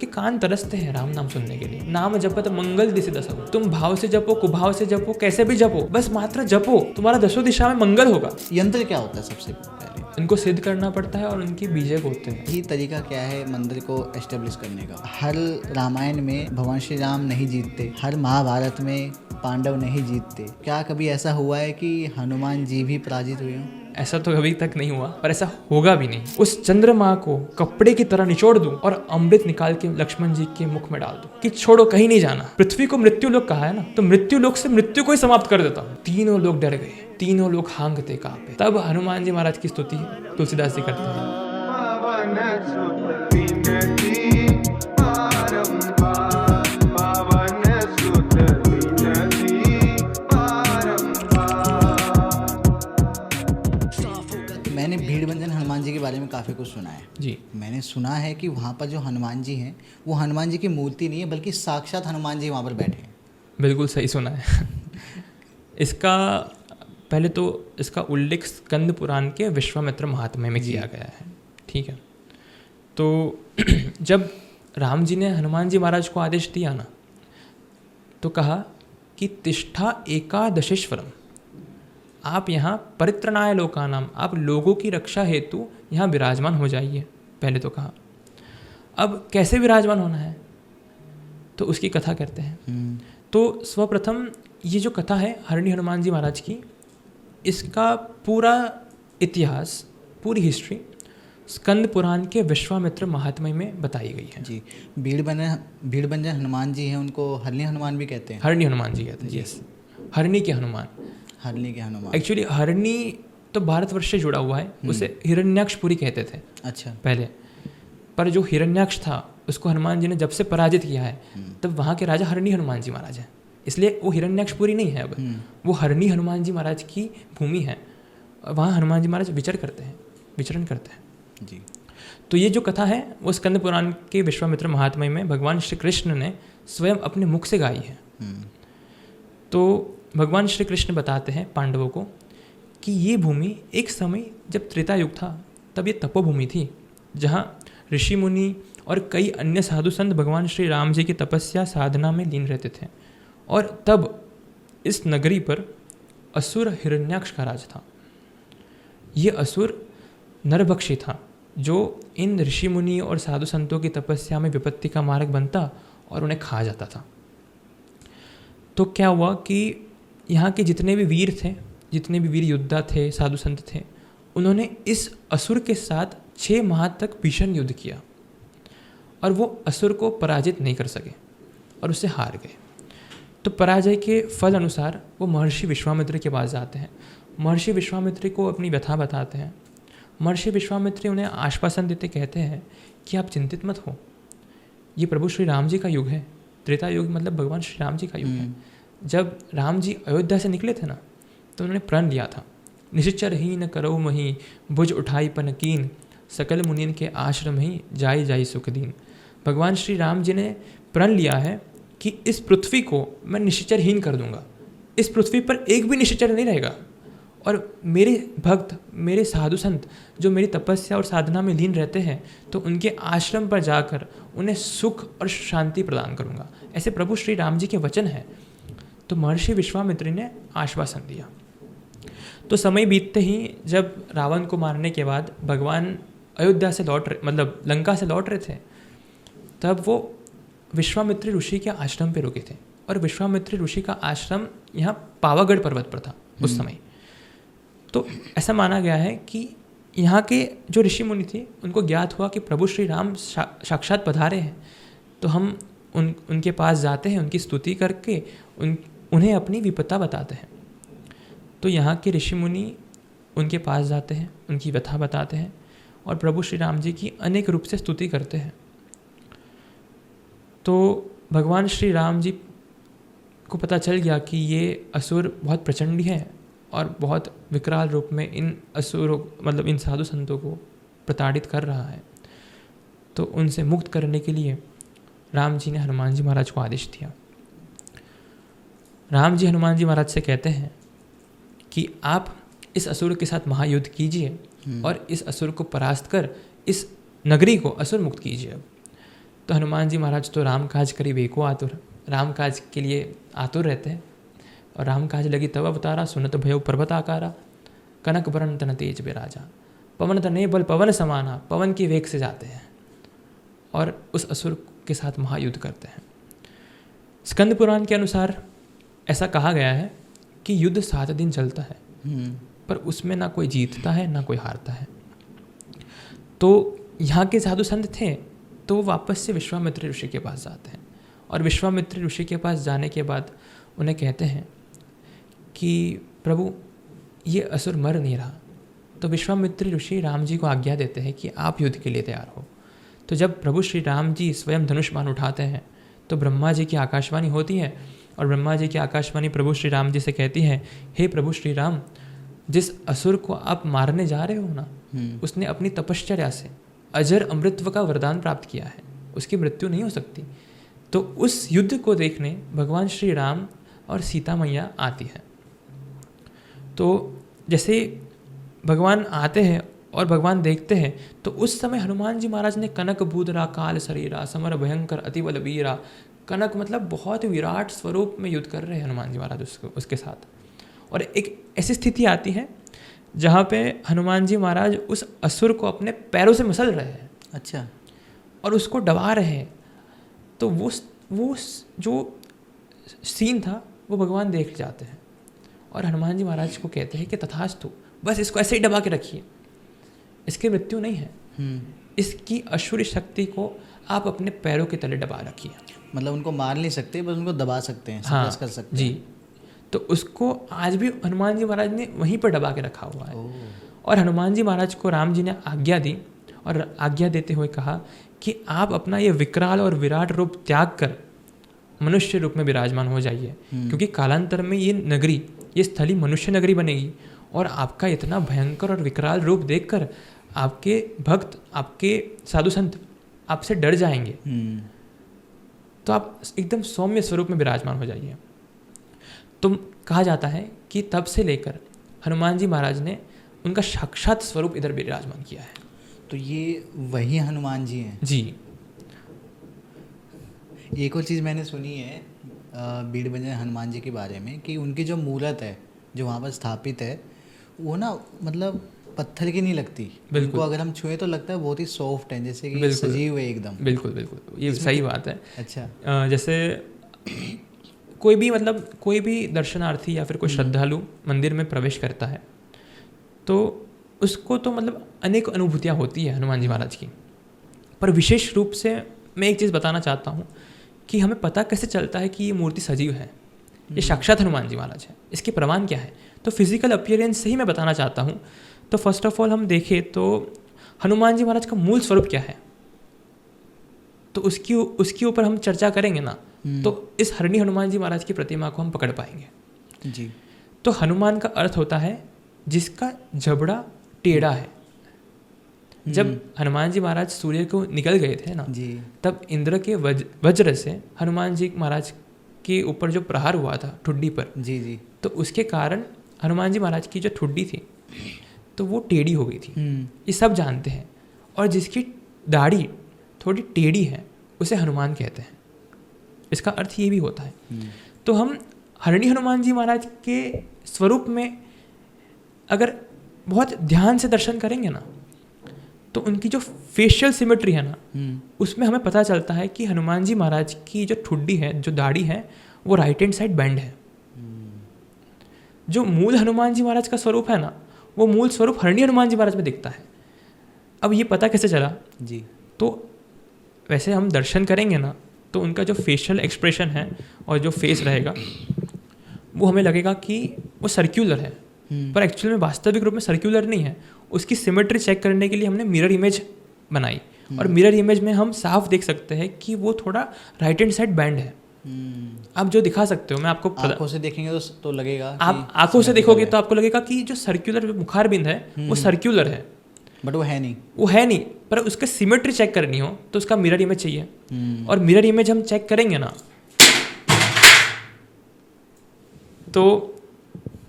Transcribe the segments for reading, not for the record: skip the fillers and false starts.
उनके कान तरसते हैं राम नाम सुनने के लिए। नाम जपत मंगल दिशि दसहु, तुम भाव से जपो, कुभाव से जपो, कैसे भी जपो, बस मात्र जपो, तुम्हारा दसों दिशा में मंगल होगा। यंत्र क्या होता है सबसे पहले? इनको सिद्ध करना पड़ता है और उनकी बीजे होते हैं। ये तरीका क्या है मंदिर को एस्टेब्लिश करने का? हर रामायण में भगवान श्री राम नहीं जीतते, हर महाभारत में पांडव नहीं जीतते, क्या कभी ऐसा हुआ है कि हनुमान जी भी पराजित हुए हों? ऐसा तो अभी तक नहीं हुआ और ऐसा होगा भी नहीं। उस चंद्रमा को कपड़े की तरह निचोड़ दूं और अमृत निकाल के लक्ष्मण जी के मुख में डाल दूं कि छोड़ो कहीं नहीं जाना। पृथ्वी को मृत्यु लोक कहा है ना, तो मृत्यु लोक से मृत्यु को ही समाप्त कर देता हूँ। तीनों लोग डर गए, तीनों लोग हांगते कांपे। तब हनुमान जी महाराज की स्तुति तुलसीदास जी करते हैं। मैंने भीड़भंजन हनुमान जी के बारे में काफ़ी कुछ सुना है जी। मैंने सुना है कि वहाँ पर जो हनुमान जी हैं वो हनुमान जी की मूर्ति नहीं है बल्कि साक्षात हनुमान जी वहाँ पर बैठे हैं। बिल्कुल सही सुना है। इसका पहले तो इसका उल्लेख स्कंद पुराण के विश्वामित्र महात्म्य में किया गया है। ठीक है, तो जब राम जी ने हनुमान जी महाराज को आदेश दिया ना, तो कहा कि तिष्ठा एकादशेश्वरम, आप यहाँ परित्रणाय लोकानाम, आप लोगों की रक्षा हेतु यहाँ विराजमान हो जाइए। पहले तो कहा, अब कैसे विराजमान होना है तो उसकी कथा करते हैं। तो सर्वप्रथम ये जो कथा है हरणी हनुमान जी महाराज की, इसका पूरा इतिहास, पूरी हिस्ट्री स्कंद पुराण के विश्वामित्र महात्म्य में बताई गई है। जी। भीड़भंजन हनुमान जी हैं, उनको हरणी हनुमान भी कहते हैं। हरणी हनुमान जी कहते हैं। यस, हरणी के हनुमान। हरणी के हनुमान। एक्चुअली हरणी तो भारतवर्ष से जुड़ा हुआ है, उसे हिरण्याक्षपुरी कहते थे अच्छा। पहले, पर जो हिरण्याक्ष था उसको हनुमान जी ने जब से पराजित किया है तब वहाँ के राजा हरणी हनुमान जी महाराज हैं, इसलिए वो हिरण्याक्षपुरी नहीं है अब, वो हरणी हनुमान जी महाराज की भूमि है। वहाँ हनुमान जी महाराज विचरण करते हैं जी। तो ये जो कथा है वो स्कंद पुराण के विश्वामित्र महात्म्य में भगवान श्री कृष्ण ने स्वयं अपने मुख से गाई है। तो भगवान श्री कृष्ण बताते हैं पांडवों को कि ये भूमि एक समय जब त्रेता युग था तब ये तपोभूमि थी, जहाँ ऋषि मुनि और कई अन्य साधु संत भगवान श्री राम जी की तपस्या साधना में लीन रहते थे। और तब इस नगरी पर असुर हिरण्याक्ष का राज था। ये असुर नरभक्षी था जो इन ऋषि मुनि और साधु संतों की तपस्या में विपत्ति का मार्ग बनता और उन्हें खा जाता था। तो क्या हुआ कि यहाँ के जितने भी वीर थे, जितने भी वीर योद्धा थे, साधु संत थे, उन्होंने इस असुर के साथ 6 माह तक भीषण युद्ध किया और वो असुर को पराजित नहीं कर सके और उससे हार गए। तो पराजय के फल अनुसार वो महर्षि विश्वामित्र के पास जाते हैं। महर्षि विश्वामित्र को अपनी व्यथा बताते हैं। महर्षि विश्वामित्र उन्हें आश्वासन देते कहते हैं कि आप चिंतित मत हो, ये प्रभु श्री राम जी का युग है। त्रेता युग मतलब भगवान श्री राम जी का युग है। जब राम जी अयोध्या से निकले थे ना, तो उन्होंने प्रण लिया था, निश्चर ही न करो मही, भुज उठाई पन कीन, सकल मुनिन के आश्रम ही जाई जाई सुख दीन। भगवान श्री राम जी ने प्रण लिया है कि इस पृथ्वी को मैं निश्चरहीन कर दूंगा, इस पृथ्वी पर एक भी निश्चर नहीं रहेगा, और मेरे भक्त, मेरे साधु संत जो मेरी तपस्या और साधना में लीन रहते हैं, तो उनके आश्रम पर जाकर उन्हें सुख और शांति प्रदान करूंगा। ऐसे प्रभु श्री राम जी के वचन हैं। तो महर्षि विश्वामित्र ने आश्वासन दिया। तो समय बीतते ही जब रावण को मारने के बाद भगवान अयोध्या से मतलब लंका से लौट रहे थे, तब वो विश्वामित्र ऋषि के आश्रम पे रुके थे। और विश्वामित्र ऋषि का आश्रम यहाँ पावागढ़ पर्वत पर था उस समय। तो ऐसा माना गया है कि यहाँ के जो ऋषि मुनि थे उनको ज्ञात हुआ कि प्रभु श्री राम साक्षात पधारे हैं, तो हम उनके पास जाते हैं, उनकी स्तुति करके उन्हें अपनी विपत्ता बताते हैं। तो यहाँ के ऋषि मुनि उनके पास जाते हैं, उनकी व्यथा बताते हैं और प्रभु श्री राम जी की अनेक रूप से स्तुति करते हैं। तो भगवान श्री राम जी को पता चल गया कि ये असुर बहुत प्रचंडी है और बहुत विकराल रूप में इन असुरों मतलब इन साधु संतों को प्रताड़ित कर रहा है। तो उनसे मुक्त करने के लिए राम जी ने हनुमान जी महाराज को आदेश दिया। राम जी हनुमान जी महाराज से कहते हैं कि आप इस असुर के साथ महायुद्ध कीजिए और इस असुर को परास्त कर इस नगरी को असुर मुक्त कीजिए। अब तो हनुमान जी महाराज तो राम काज करी वेको आतुर, राम काज के लिए आतुर रहते हैं। और राम काज लगी तब अवतारा, सुनत भयो पर्वत आकारा, कनक बरन तन तेज बिराजा, पवन तने बल पवन समाना, पवन के वेग से जाते हैं और उस असुर के साथ महायुद्ध करते हैं। स्कंद पुराण के अनुसार ऐसा कहा गया है कि युद्ध 7 दिन चलता है, पर उसमें ना कोई जीतता है ना कोई हारता है। तो यहाँ के साधु संत थे तो वो वापस से विश्वामित्र ऋषि के पास जाते हैं और विश्वामित्र ऋषि के पास जाने के बाद उन्हें कहते हैं कि प्रभु ये असुर मर नहीं रहा। तो विश्वामित्र ऋषि राम जी को आज्ञा देते हैं कि आप युद्ध के लिए तैयार हो। तो जब प्रभु श्री राम जी स्वयं धनुष बाण उठाते हैं तो ब्रह्मा जी की आकाशवाणी होती है और ब्रह्मा जी की आकाशवाणी प्रभु श्री राम जी से कहती है, हे प्रभु श्री राम, जिस असुर को आप मारने जा रहे हो ना, उसने अपनी तपश्चर्या से अजर अमृतत्व का वरदान प्राप्त किया है, उसकी मृत्यु नहीं हो सकती। तो उस युद्ध को देखने भगवान श्री राम और सीता मैया आती है। तो जैसे भगवान आते हैं और भगवान देखते हैं तो उस समय हनुमान जी महाराज ने कनक बूदरा काल शरीरा समर भयंकर अति बलबीरा, कनक मतलब बहुत विराट स्वरूप में युद्ध कर रहे हैं हनुमान जी महाराज उसके साथ। और एक ऐसी स्थिति आती है जहाँ पे हनुमान जी महाराज उस असुर को अपने पैरों से मसल रहे हैं। अच्छा। और उसको दबा रहे हैं। तो वो जो सीन था वो भगवान देख जाते हैं और हनुमान जी महाराज को कहते हैं कि तथास्तु, बस इसको ऐसे ही दबा के रखिए, इसकी मृत्यु नहीं है, इसकी असुरी शक्ति को आप अपने पैरों के तले दबा रखिए। मतलब उनको मार नहीं सकते, बस उनको दबा सकते हैं, हाँ, कर सकते जी। हैं। तो उसको आज भी हनुमान जी महाराज ने वहीं पर दबा के रखा हुआ है। और हनुमान जी महाराज को राम जी ने आज्ञा दी और आज्ञा देते हुए कहा कि आप अपना ये विकराल और विराट रूप त्याग कर मनुष्य रूप में विराजमान हो जाइए, क्योंकि कालांतर में ये नगरी, ये स्थली मनुष्य नगरी बनेगी और आपका इतना भयंकर और विकराल रूप देखकर आपके भक्त, आपके साधु संत आपसे डर जाएंगे। तो आप एकदम सौम्य स्वरूप में विराजमान हो जाइए। तो कहा जाता है कि तब से लेकर हनुमान जी महाराज ने उनका साक्षात स्वरूप इधर विराजमान किया है। तो ये वही हनुमान जी हैं? जी। एक और चीज़ मैंने सुनी है बीड़बंजन हनुमान जी के बारे में कि उनकी जो मूर्त है जो वहाँ पर स्थापित है वो ना मतलब पत्थर की नहीं लगती। उनको अगर हम छुए तो लगता है बहुत ही सॉफ्ट है, जैसे कि सजीव है एकदम। बिल्कुल बिल्कुल, ये सही बात है। अच्छा। जैसे कोई भी दर्शनार्थी या फिर कोई श्रद्धालु मंदिर में प्रवेश करता है तो उसको तो मतलब अनेक अनुभूतियाँ होती है हनुमान जी महाराज की। पर विशेष रूप से मैं एक चीज़ बताना चाहता हूँ कि हमें पता कैसे चलता है कि ये मूर्ति सजीव है, ये साक्षात हनुमान जी महाराज है, इसके प्रमाण क्या है? तो फिजिकल अपीयरेंस से ही मैं बताना चाहता हूँ। तो फर्स्ट ऑफ ऑल हम देखें तो हनुमान जी महाराज का मूल स्वरूप क्या है, तो उसके ऊपर हम चर्चा करेंगे ना, तो इस हरणी हनुमान जी महाराज की प्रतिमा को हम पकड़ पाएंगे। जी। तो हनुमान का अर्थ होता है जिसका जबड़ा टेढ़ा है। जब हनुमान जी महाराज सूर्य को निकल गए थे ना जी, तब इंद्र के वज्र से हनुमान जी महाराज के ऊपर जो प्रहार हुआ था ठुड्डी पर, जी जी, तो उसके कारण हनुमान जी महाराज की जो ठुड्डी थी तो वो टेढ़ी हो गई थी। ये सब जानते हैं। और जिसकी दाढ़ी थोड़ी टेढ़ी है उसे हनुमान कहते हैं। इसका अर्थ ये भी होता है। तो हम हरणी हनुमान जी महाराज के स्वरूप में अगर बहुत ध्यान से दर्शन करेंगे ना तो उनकी जो फेशियल सिमेट्री है ना उसमें हमें पता चलता है कि हनुमान जी महाराज की जो ठुड्डी है, जो दाढ़ी है, वो राइट हैंड साइड बेंड है। जो मूल हनुमान जी महाराज का स्वरूप है ना वो मूल स्वरूप हरणी हनुमान जी महाराज में दिखता है। अब ये पता कैसे चला जी? तो वैसे हम दर्शन करेंगे ना तो उनका जो फेशियल एक्सप्रेशन है और जो फेस रहेगा वो हमें लगेगा कि वो सर्क्यूलर है, पर एक्चुअल में वास्तविक रूप में सर्क्यूलर नहीं है। उसकी सिमेट्री चेक करने के लिए हमने मिरर इमेज बनाई और मिरर इमेज में हम साफ देख सकते हैं कि वो थोड़ा राइट हैंड साइड बैंड है। आप जो दिखा सकते हो, मैं आपको आंखों से देखेंगे तो लगेगा, आप आंखों से देखोगे तो आपको लगेगा कि जो सर्क्यूलर मुखारबिंद है वो सर्क्यूलर है, बट वो है नहीं, पर उसका सिमेट्री चेक करनी हो तो उसका मिरर इमेज चाहिए। और मिरर इमेज हम चेक करेंगे ना तो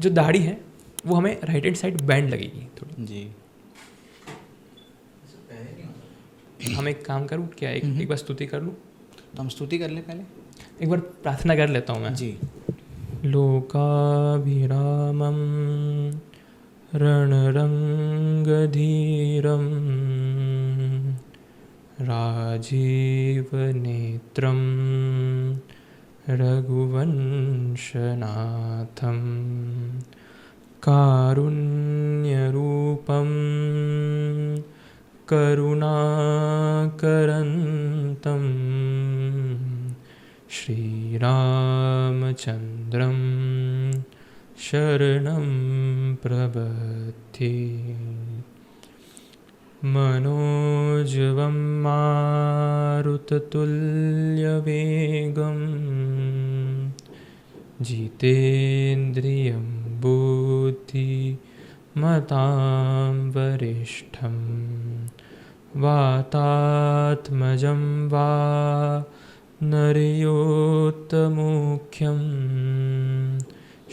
जो दाढ़ी है वो हमें राइट हैंड साइड बैंड लगेगी थोड़ी। जी। हम एक काम करूँ क्या, एक बार स्तुति कर लूँ? तो हम स्तुति कर लें पहले, एक बार प्रार्थना कर लेता हूँ मैं जी। लोकाभिरामं रणरङ्गधीरं राजीवनेत्रं रघुवंशनाथं कारुण्यरूपं करुणाकरन्तं श्रीरामचन्द्रं शरणं प्रपद्ये। मनोजवं मारुततुल्यवेगं जितेन्द्रियं बुद्धिमतां वरिष्ठं वातात्मजं वा नरयोत्तमुख्यं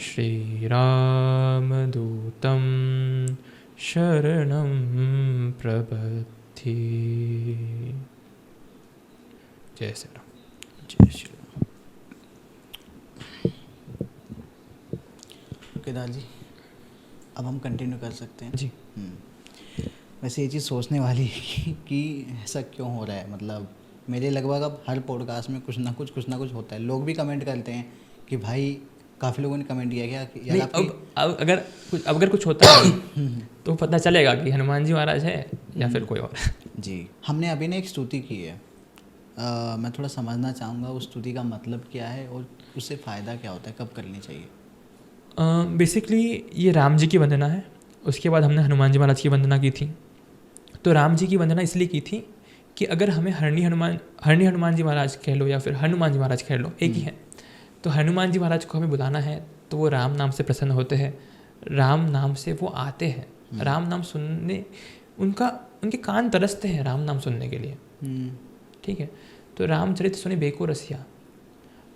श्रीरामदूतं शरणं प्रपद्ये। जय श्री राम। जय श्री राम। केदार जी, अब हम कंटिन्यू कर सकते हैं जी। वैसे ये चीज़ सोचने वाली है कि ऐसा क्यों हो रहा है। मतलब मेरे लगभग अब हर पॉडकास्ट में कुछ ना कुछ होता है। लोग भी कमेंट करते हैं कि भाई, काफ़ी लोगों ने कमेंट किया क्या कि यार अब अगर कुछ होता है तो पता चलेगा कि हनुमान जी महाराज है या फिर कोई और। जी, हमने अभी ने एक स्तुति की है। मैं थोड़ा समझना चाहूँगा उस स्तुति का मतलब क्या है और उससे फ़ायदा क्या होता है, कब करनी चाहिए। बेसिकली ये राम जी की वंदना है। उसके बाद हमने हनुमान जी महाराज की वंदना की थी। तो राम जी की वंदना इसलिए की थी कि अगर हमें हरणी हनुमान जी महाराज कह लो या फिर हनुमान जी महाराज कह लो, एक ही है। तो हनुमान जी महाराज को हमें बुलाना है तो वो राम नाम से प्रसन्न होते हैं, राम नाम से वो आते हैं, राम नाम सुनने उनके कान तरसते हैं राम नाम सुनने के लिए। ठीक है। तो रामचरित सुने बेको रसिया,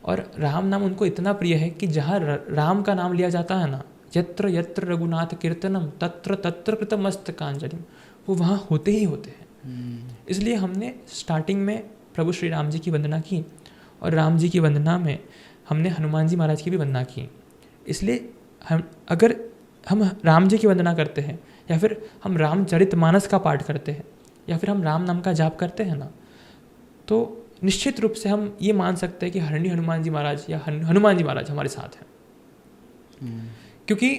और राम नाम उनको इतना प्रिय है कि जहाँ राम का नाम लिया जाता है ना, यत्र यत्र रघुनाथ कीर्तनम तत्र तत्र कृतमस्तकांजलि, वो वहाँ होते ही होते हैं। इसलिए हमने स्टार्टिंग में प्रभु श्री राम जी की वंदना की और राम जी की वंदना में हमने हनुमान जी महाराज की भी वंदना की। इसलिए अगर हम राम जी की वंदना करते हैं या फिर हम रामचरितमानस का पाठ करते हैं या फिर हम राम नाम का जाप करते हैं ना, तो निश्चित रूप से हम ये मान सकते हैं कि हरणी हनुमान जी महाराज या हनुमान जी महाराज हमारे साथ हैं। क्योंकि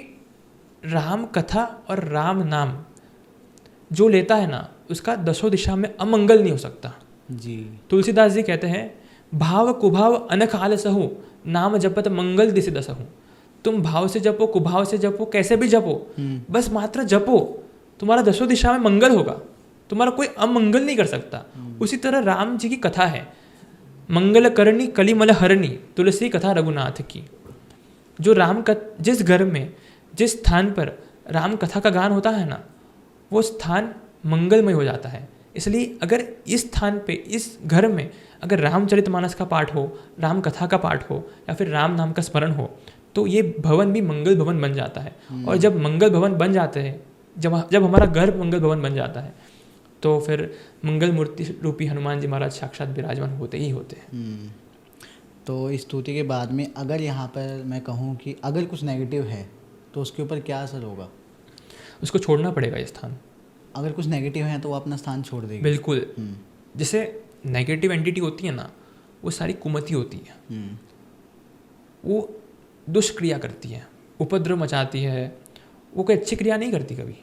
राम कथा और राम नाम जो लेता है ना, उसका दसों दिशा में अमंगल नहीं हो सकता। जी। तुलसीदास जी कहते हैं, भाव कुभाव अनकाल सहु, नाम जपत मंगल दिशि दसहु। तुम भाव से जपो, कुभाव से जपो, कैसे भी जपो, बस मात्र जपो, तुम्हारा दसों दिशा में मंगल होगा, तुम्हारा कोई अमंगल नहीं कर सकता। उसी तरह राम जी की कथा है, मंगल करनी कलिमल हरणी, तुलसी कथा रघुनाथ की। जो जिस घर में जिस स्थान पर राम कथा का गान होता है ना, वो स्थान मंगलमय हो जाता है। इसलिए अगर इस स्थान पे, इस घर में अगर रामचरितमानस का पाठ हो, राम कथा का पाठ हो या फिर राम नाम का स्मरण हो, तो ये भवन भी मंगल भवन बन जाता है। और जब मंगल भवन बन जाते हैं, जब हमारा घर मंगल भवन बन जाता है, तो फिर मंगल मूर्ति रूपी हनुमान जी महाराज साक्षात विराजमान होते ही होते हैं। तो इस स्तुति के बाद में अगर यहाँ पर मैं कहूँ कि अगर कुछ नेगेटिव है तो उसके ऊपर क्या असर होगा? उसको छोड़ना पड़ेगा ये स्थान। अगर कुछ नेगेटिव है तो वो अपना स्थान छोड़ देगी। बिल्कुल। जैसे नेगेटिव एंटिटी होती है ना, वो सारी कुमति होती है, वो दुष्क्रिया करती है, उपद्रव मचाती है, वो कोई अच्छी क्रिया नहीं करती कभी।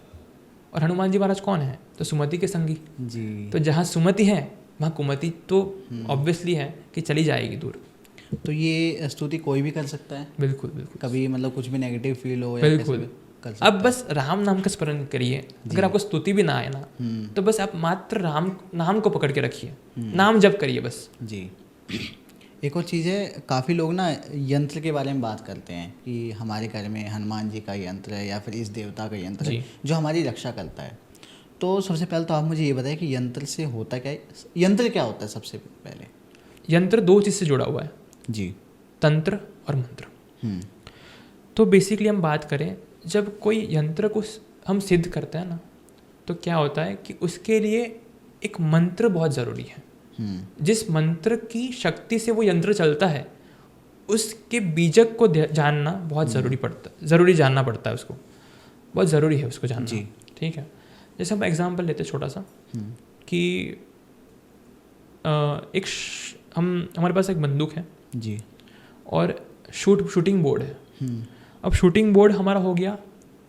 और हनुमान जी महाराज कौन है? तो सुमति के संगी जी। तो जहाँ सुमति है वहाँ कुमति तो ऑब्वियसली है कि चली जाएगी दूर। तो ये स्तुति कोई भी कर सकता है? बिल्कुल बिल्कुल। कभी मतलब कुछ भी नेगेटिव फील हो या बिल्कुल कर सकता अब बस राम नाम का स्मरण करिए। अगर आपको स्तुति भी ना आए ना, तो बस आप मात्र राम नाम को पकड़ के रखिए, नाम जप करिए बस जी। एक और चीज़ है, काफ़ी लोग ना यंत्र के बारे में बात करते हैं कि हमारे घर में हनुमान जी का यंत्र है या फिर इस देवता का यंत्र है जो हमारी रक्षा करता है। तो सबसे पहले तो आप मुझे ये बताएं कि यंत्र से होता क्या है? यंत्र क्या होता है? सबसे पहले यंत्र दो चीज़ से जुड़ा हुआ है जी, तंत्र और मंत्र। तो बेसिकली हम बात करें, जब कोई यंत्र को हम सिद्ध करते हैं ना, तो क्या होता है कि उसके लिए एक मंत्र बहुत ज़रूरी है। जिस मंत्र की शक्ति से वो यंत्र चलता है उसके बीजक को जानना बहुत ज़रूरी जानना पड़ता है उसको, बहुत ज़रूरी है उसको जानना। ठीक है, जैसे हम एग्जाम्पल लेते हैं छोटा सा कि हमारे पास एक बंदूक है जी, और शूटिंग बोर्ड है। अब शूटिंग बोर्ड हमारा हो गया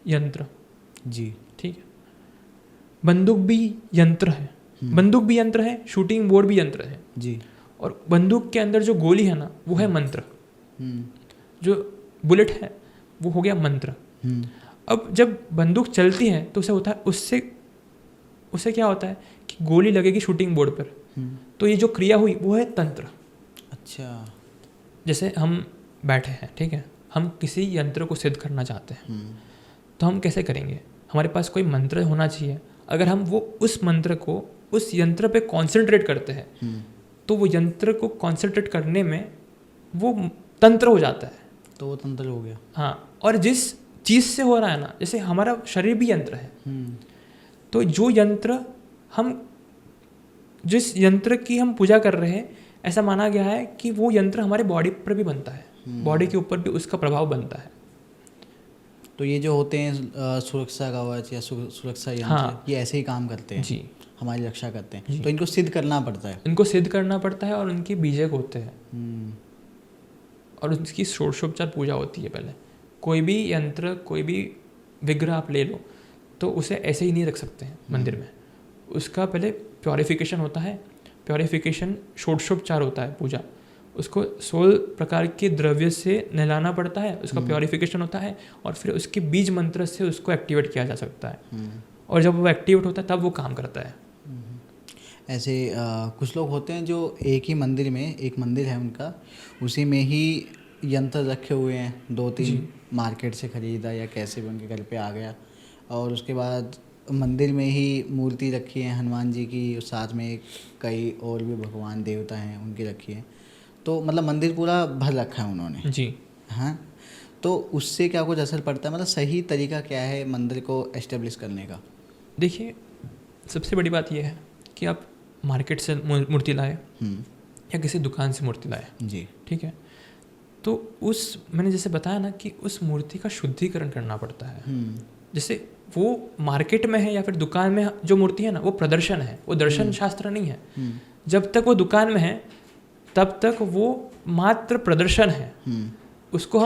यंत्र जी, ठीक है, बंदूक भी यंत्र है, बंदूक भी यंत्र है, शूटिंग बोर्ड भी यंत्र है जी, और बंदूक के अंदर जो गोली है ना वो है मंत्र, जो बुलेट है वो हो गया मंत्र। अब जब बंदूक चलती है तो उसे होता है उससे क्या होता है कि गोली लगेगी शूटिंग बोर्ड पर, तो ये जो क्रिया हुई वो है तंत्र। अच्छा, जैसे हम बैठे हैं, ठीक है, हम किसी यंत्र को सिद्ध करना चाहते हैं तो हम कैसे करेंगे? हमारे पास कोई मंत्र होना चाहिए। अगर हम वो उस मंत्र को उस यंत्र पे कॉन्सेंट्रेट करते हैं तो वो यंत्र को कॉन्सेंट्रेट करने में वो तंत्र हो जाता है, तो वो तंत्र हो गया। हाँ, और जिस चीज़ से हो रहा है ना, जैसे हमारा शरीर भी यंत्र है, तो जो यंत्र जिस यंत्र की हम पूजा कर रहे हैं, ऐसा माना गया है कि वो यंत्र हमारे बॉडी पर भी बनता है, बॉडी के ऊपर भी उसका प्रभाव बनता है। तो ये जो होते हैं सुरक्षा कवच या सुरक्षा यंत्र, हाँ, ये ऐसे ही काम करते हैं जी, हमारी रक्षा करते हैं। तो इनको सिद्ध करना पड़ता है, इनको सिद्ध करना पड़ता है और उनके बीजक होते हैं और उसकी षोडशोपचार पूजा होती है। पहले कोई भी यंत्र, कोई भी विग्रह आप ले लो तो उसे ऐसे ही नहीं रख सकते हैं मंदिर में, उसका पहले प्योरिफिकेशन होता है। प्योरिफिकेशन षोडशोपचार होता है पूजा, उसको 16 प्रकार के द्रव्य से नहलाना पड़ता है, उसका प्योरिफिकेशन होता है और फिर उसके बीज मंत्र से उसको एक्टिवेट किया जा सकता है और जब वो एक्टिवेट होता है तब वो काम करता है। ऐसे कुछ लोग होते हैं जो एक ही मंदिर में, एक मंदिर है उनका, उसी में ही यंत्र रखे हुए हैं, 2-3 मार्केट से ख़रीदा या कैसे भी उनके घर पे आ गया, और उसके बाद मंदिर में ही मूर्ति रखी है हनुमान जी की, साथ में कई और भी भगवान देवता हैं उनकी रखी है, तो मतलब मंदिर पूरा भर रखा है उन्होंने जी। हाँ, तो उससे क्या कुछ असर पड़ता है? मतलब सही तरीका क्या है मंदिर को एस्टेब्लिश करने का? देखिए, सबसे बड़ी बात यह है कि आप मार्केट से मूर्ति लाए या किसी दुकान से मूर्ति लाए जी, ठीक है, तो मैंने जैसे बताया ना कि उस मूर्ति का शुद्धिकरण करना पड़ता है। जैसे वो मार्केट में है या फिर दुकान में जो मूर्ति है ना, वो प्रदर्शन है, वो दर्शन शास्त्र नहीं है। जब तक वो दुकान में है तब तक वो मात्र प्रदर्शन है, उसको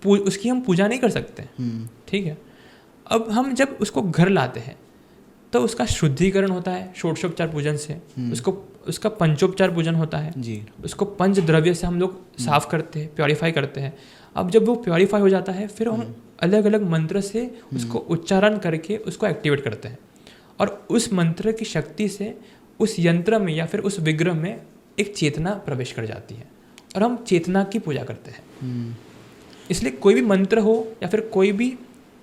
उसकी हम पूजा नहीं कर सकते, ठीक है। अब हम जब उसको घर लाते हैं तो उसका शुद्धिकरण होता है षोडशोपचार पूजन से, उसका पंचोपचार पूजन होता है जी, उसको पंच द्रव्य से हम लोग साफ करते हैं, प्योरीफाई करते हैं। अब जब वो प्योरीफाई हो जाता है फिर हम अलग अलग मंत्र से उसको उच्चारण करके उसको एक्टिवेट करते हैं और उस मंत्र की शक्ति से उस यंत्र में या फिर उस विग्रह में एक चेतना प्रवेश कर जाती है और हम चेतना की पूजा करते हैं। इसलिए कोई भी मंत्र हो या फिर कोई भी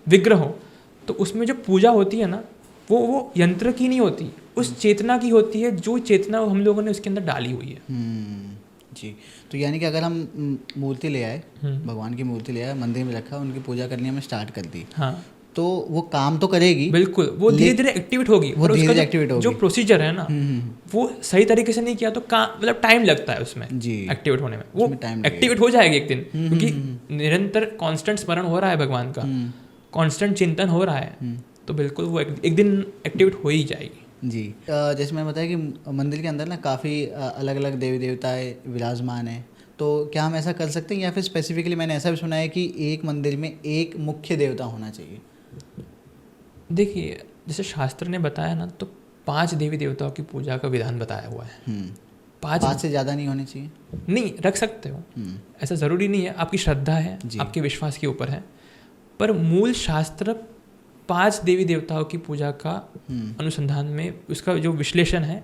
विग्रह हो तो उसमें जो पूजा होती है ना, वो यंत्र की नहीं होती, उस चेतना की होती है, जो चेतना हम लोगों ने उसके अंदर डाली हुई है। जी, तो यानी कि अगर हम मूर्ति ले आए, भगवान की मूर्ति ले आए, मंदिर में रखा, उनकी पूजा करनी हमने स्टार्ट कर दी, हाँ, तो वो काम तो करेगी, बिल्कुल, वो धीरे धीरे एक्टिवेट होगी, वो धीरे धीरे एक्टिवेट होगी। जो प्रोसीजर है ना वो सही तरीके से नहीं किया तो मतलब टाइम लगता है उसमें जी, एक्टिवेट होने में। वो एक्टिवेट हो जाएगी एक दिन, क्योंकि निरंतर कांस्टेंट स्मरण हो रहा है भगवान का, कांस्टेंट चिंतन हो रहा है, तो बिल्कुल वो एक दिन एक्टिवेट हो ही जाएगी। जी, जैसे मैं बताया कि मंदिर के अंदर ना काफ़ी अलग अलग देवी देवताएं विराजमान हैं, तो क्या हम ऐसा कर सकते हैं या फिर स्पेसिफिकली मैंने ऐसा भी सुना है कि एक मंदिर में एक मुख्य देवता होना चाहिए? देखिए, जैसे शास्त्र ने बताया ना, तो 5 देवी देवताओं की पूजा का विधान बताया हुआ है। 5 से ज़्यादा नहीं होने चाहिए? नहीं, रख सकते हो, ऐसा ज़रूरी नहीं है, आपकी श्रद्धा है, आपके विश्वास के ऊपर है, पर मूल शास्त्र 5 देवी देवताओं की पूजा का अनुसंधान में उसका जो विश्लेषण है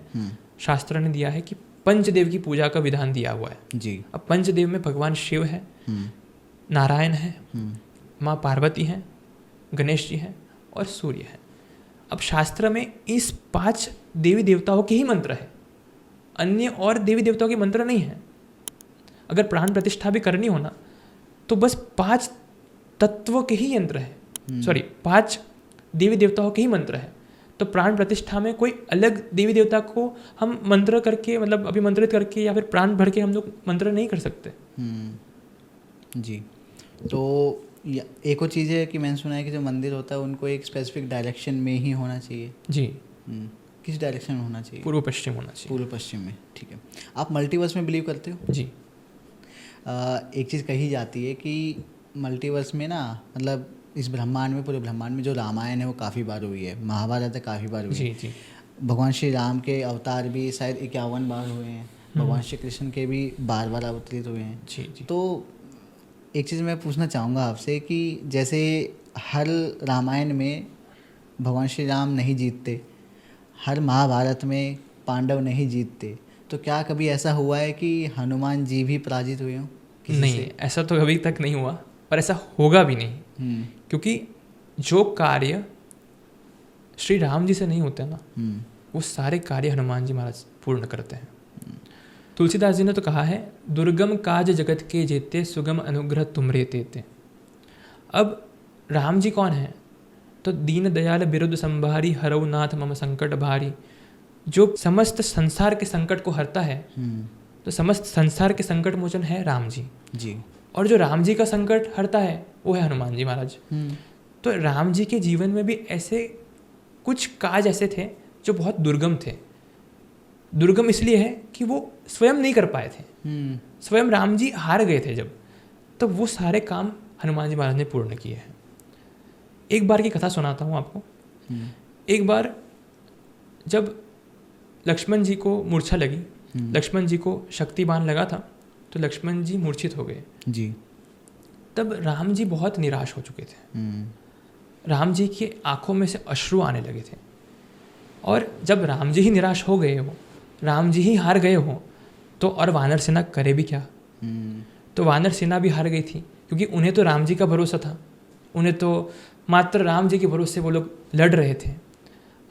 शास्त्र ने दिया है कि पंचदेव की पूजा का विधान दिया हुआ है जी। अब पंचदेव में भगवान शिव है, नारायण है, माँ पार्वती हैं, गणेश जी हैं और सूर्य है। अब शास्त्र में इस 5 देवी देवताओं के ही मंत्र है, अन्य और देवी देवताओं के मंत्र नहीं है। अगर प्राण प्रतिष्ठा भी करनी हो ना तो बस 5 तत्व के ही यंत्र है, 5 देवी देवताओं के ही मंत्र है, तो प्राण प्रतिष्ठा में कोई अलग देवी देवता को हम मंत्र करके, मतलब अभिमंत्रित करके या फिर प्राण भर के हम लोग मंत्र नहीं कर सकते। जी। तो एक और चीज़ है कि मैंने सुना है कि जो मंदिर होता है उनको एक स्पेसिफिक डायरेक्शन में ही होना चाहिए। जी। किस डायरेक्शन में होना चाहिए? पूर्व पश्चिम होना चाहिए। पूर्व पश्चिम में, ठीक है। आप मल्टीवर्स में बिलीव करते हो? जी। एक चीज़ कही जाती है कि मल्टीवर्स में ना, मतलब इस ब्रह्मांड में, पूरे ब्रह्मांड में जो रामायण है वो काफ़ी बार हुई है, महाभारत है काफ़ी बार हुई है। जी। भगवान श्री राम के अवतार भी शायद 51 बार हुए हैं, भगवान श्री कृष्ण के भी बार अवतरित हुए हैं। जी। तो एक चीज़ मैं पूछना चाहूँगा आपसे कि जैसे हर रामायण में भगवान श्री राम नहीं जीतते, हर महाभारत में पांडव नहीं जीतते, तो क्या कभी ऐसा हुआ है कि हनुमान जी भी पराजित हुए हों? नहीं, ऐसा तो अभी तक नहीं हुआ, पर ऐसा होगा भी नहीं। क्योंकि जो कार्य श्री राम जी से नहीं होते ना, वो सारे कार्य हनुमान जी महाराज पूर्ण करते हैं। तुलसीदास जी ने तो कहा है, दुर्गम काज जगत के जेते, सुगम अनुग्रह तुमरे तेते। अब राम जी कौन है? तो दीन दयाल बिरुद संभारी, हरऊ नाथ मम संकट भारी। जो समस्त संसार के संकट को हरता है, तो समस्त संसार के संकट मोचन है राम जी। और जो राम जी का संकट हरता है वो है हनुमान जी महाराज। तो राम जी के जीवन में भी ऐसे कुछ काज ऐसे थे जो बहुत दुर्गम थे। दुर्गम इसलिए है कि वो स्वयं नहीं कर पाए थे, स्वयं राम जी हार गए थे जब, तो वो सारे काम हनुमान जी महाराज ने पूर्ण किए हैं। एक बार की कथा सुनाता हूँ आपको। एक बार जब लक्ष्मण जी को मूर्छा लगी, लक्ष्मण जी को शक्ति बाण लगा था, तो लक्ष्मण जी मूर्छित हो गए जी। तब राम जी बहुत निराश हो चुके थे। राम जी की आंखों में से अश्रु आने लगे थे। और जब राम जी ही निराश हो गए हो, राम जी ही हार गए हो, तो और वानर सेना करे भी क्या? तो वानर सेना भी हार गई थी, क्योंकि उन्हें तो राम जी का भरोसा था, उन्हें तो मात्र राम जी के भरोसे वो लोग लड़ रहे थे।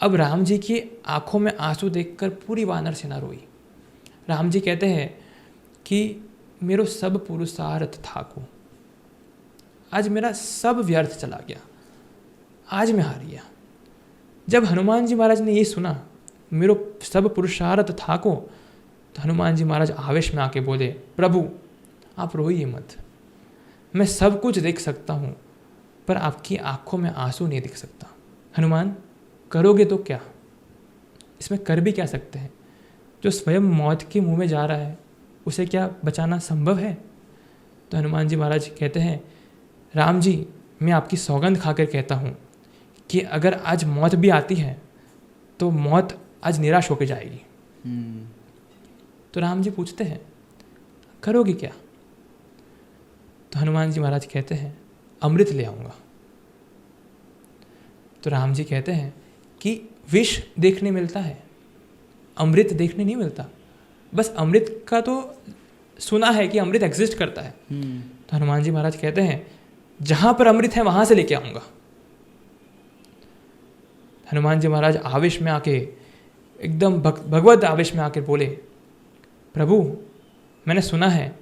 अब राम जी की आंखों में आंसू देखकर पूरी वानर सेना रोई। राम जी कहते हैं कि मेरो सब पुरुषार्थ थाको, आज मेरा सब व्यर्थ चला गया, आज मैं हार गया। जब हनुमान जी महाराज ने ये सुना, मेरो सब पुरुषार्थ थाको, तो हनुमान जी महाराज आवेश में आके बोले, प्रभु आप रोइए मत, मैं सब कुछ देख सकता हूँ, पर आपकी आंखों में आंसू नहीं दिख सकता। हनुमान करोगे तो क्या? इसमें कर भी क्या सकते हैं? जो स्वयं मौत के मुंह में जा रहा है, उसे क्या बचाना संभव है? तो हनुमान जी महाराज कहते हैं, राम जी मैं आपकी सौगंध खाकर कहता हूँ कि अगर आज मौत भी आती है तो मौत आज निराश होकर जाएगी। तो राम जी पूछते हैं, करोगे क्या? तो हनुमान जी महाराज कहते हैं, अमृत ले आऊँगा। तो राम जी कहते हैं कि विष देखने मिलता है, अमृत देखने नहीं मिलता। बस अमृत का तो सुना है कि अमृत एग्जिस्ट करता है। तो हनुमान जी महाराज कहते हैं, जहाँ पर अमृत है वहाँ से लेके आऊँगा। हनुमान जी महाराज आवेश में आके, एकदम भगवत आवेश में आके बोले, प्रभु मैंने सुना है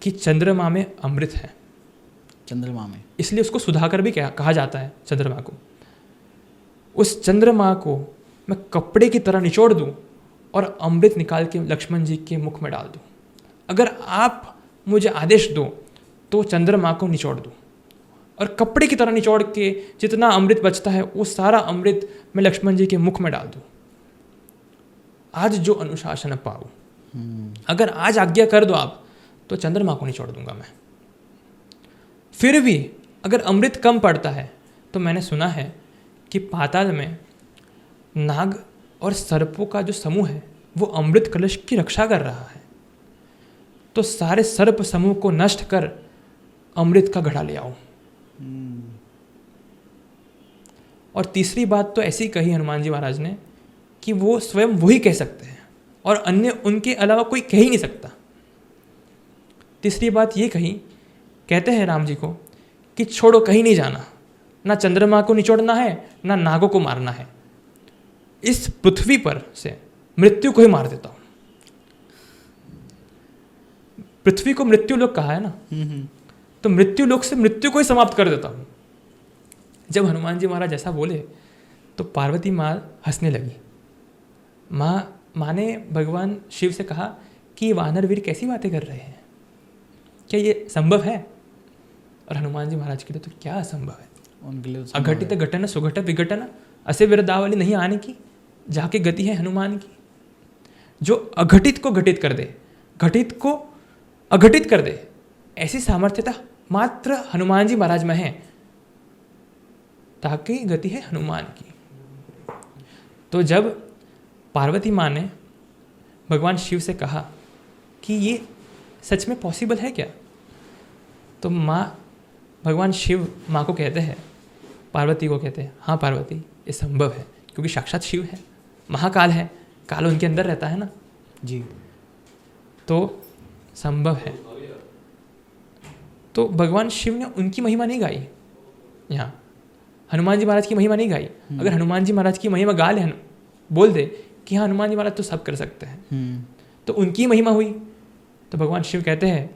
कि चंद्रमा में अमृत है। चंद्रमा में, इसलिए उसको सुधाकर भी कहा जाता है चंद्रमा को। उस चंद्रमा को मैं कपड़े की तरह निचोड़ दूं और अमृत निकाल के लक्ष्मण जी के मुख में डाल दूं। अगर आप मुझे आदेश दो तो चंद्रमा को निचोड़ दूं और कपड़े की तरह निचोड़ के जितना अमृत बचता है वो सारा अमृत मैं लक्ष्मण जी के मुख में डाल दूं। आज जो अनुशासन पाऊं, अगर आज आज्ञा कर दो आप, तो चंद्रमा को निचोड़ दूंगा मैं। फिर भी अगर अमृत कम पड़ता है तो मैंने सुना है कि पाताल में नाग और सर्पों का जो समूह है वो अमृत कलश की रक्षा कर रहा है, तो सारे सर्प समूह को नष्ट कर अमृत का घड़ा ले आओ। और तीसरी बात तो ऐसी कही हनुमान जी महाराज ने कि वो स्वयं वही कह सकते हैं और अन्य उनके अलावा कोई कह ही नहीं सकता। तीसरी बात ये कही, कहते हैं राम जी को कि छोड़ो, कहीं नहीं जाना, ना चंद्रमा को निचोड़ना है ना नागों को मारना है, इस पृथ्वी पर से मृत्यु को ही मार देता हूं। पृथ्वी को मृत्यु लोक कहा है ना, तो मृत्यु लोक से मृत्यु को ही समाप्त कर देता हूं। जब हनुमान जी महाराज ऐसा बोले तो पार्वती माँ हंसने लगी। माँ ने भगवान शिव से कहा कि ये वानर वीर कैसी बातें कर रहे हैं, क्या ये संभव है? और हनुमान जी महाराज के लिए तो क्या असंभव है, उनके लिए अघटित घटन सुघट विघटन असे विरदावली नहीं आने की, जाके गति है हनुमान की। जो अघटित को घटित कर दे, घटित को अघटित कर दे, ऐसी सामर्थ्यता मात्र हनुमान जी महाराज में है, ताकि गति है हनुमान की। तो जब पार्वती माँ ने भगवान शिव से कहा कि ये सच में पॉसिबल है क्या, तो भगवान शिव माँ को कहते हैं, पार्वती को कहते हैं, हाँ पार्वती ये संभव है, क्योंकि साक्षात शिव है, महाकाल है, काल उनके अंदर रहता है ना जी, तो संभव है। तो भगवान शिव ने उनकी महिमा नहीं गाई, यहाँ हनुमान जी महाराज की महिमा नहीं गाई। अगर हनुमान जी महाराज की महिमा गा ले, बोल दे कि हाँ हनुमान जी महाराज तो सब कर सकते हैं, तो उनकी महिमा हुई। तो भगवान शिव कहते हैं,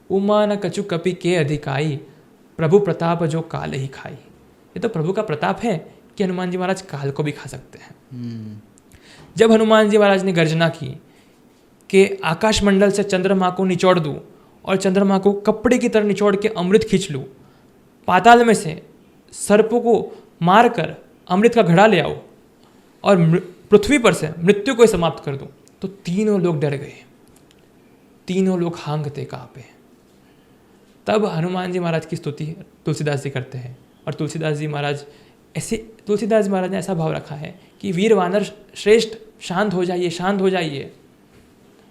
उमा न कछु कपि के अधिकाई, प्रभु प्रताप जो काल ही खाई। ये तो प्रभु का प्रताप है कि हनुमान जी महाराज काल को भी खा सकते हैं। जब हनुमान जी महाराज ने गर्जना की कि आकाश मंडल से चंद्रमा को निचोड़ दूं और चंद्रमा को कपड़े की तरह निचोड़ के अमृत खींच लूं, पाताल में से सर्पों को मार कर अमृत का घड़ा ले आओ और पृथ्वी पर से मृत्यु को समाप्त कर दूं, तो तीनों लोग डर गए, तीनों लोग हांगते कांपे। तब हनुमान जी महाराज की स्तुति तुलसीदास जी करते हैं, और तुलसीदास महाराज ने ऐसा भाव रखा है कि वीर वानर श्रेष्ठ शांत हो जाइए, शांत हो जाइए,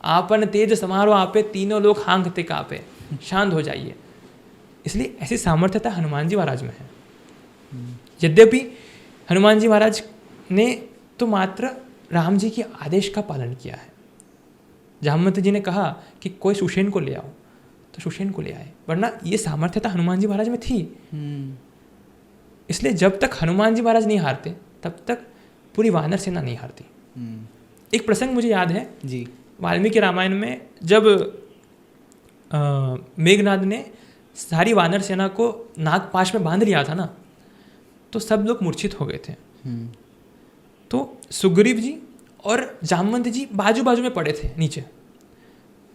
आपन तेज समारोह आपे, तीनों लोग हांगते कांपे, शांत हो जाइए। इसलिए ऐसी सामर्थ्यता हनुमान जी महाराज में है। यद्यपि हनुमान जी महाराज ने तो मात्र राम जी के आदेश का पालन किया है। जामवंत जी ने कहा कि कोई सुषेण को ले आओ, तो सुषेण को ले आए, वरना ये सामर्थ्यता हनुमान जी महाराज में थी। इसलिए जब तक हनुमान जी महाराज नहीं हारते, तब तक पूरी वानर सेना नहीं हारती। एक प्रसंग मुझे याद है जी, वाल्मीकि रामायण में, जब मेघनाद ने सारी वानर सेना को नागपाश में बांध लिया था ना, तो सब लोग मूर्छित हो गए थे। तो सुग्रीव जी और जामवंत जी बाजू बाजू में पड़े थे नीचे।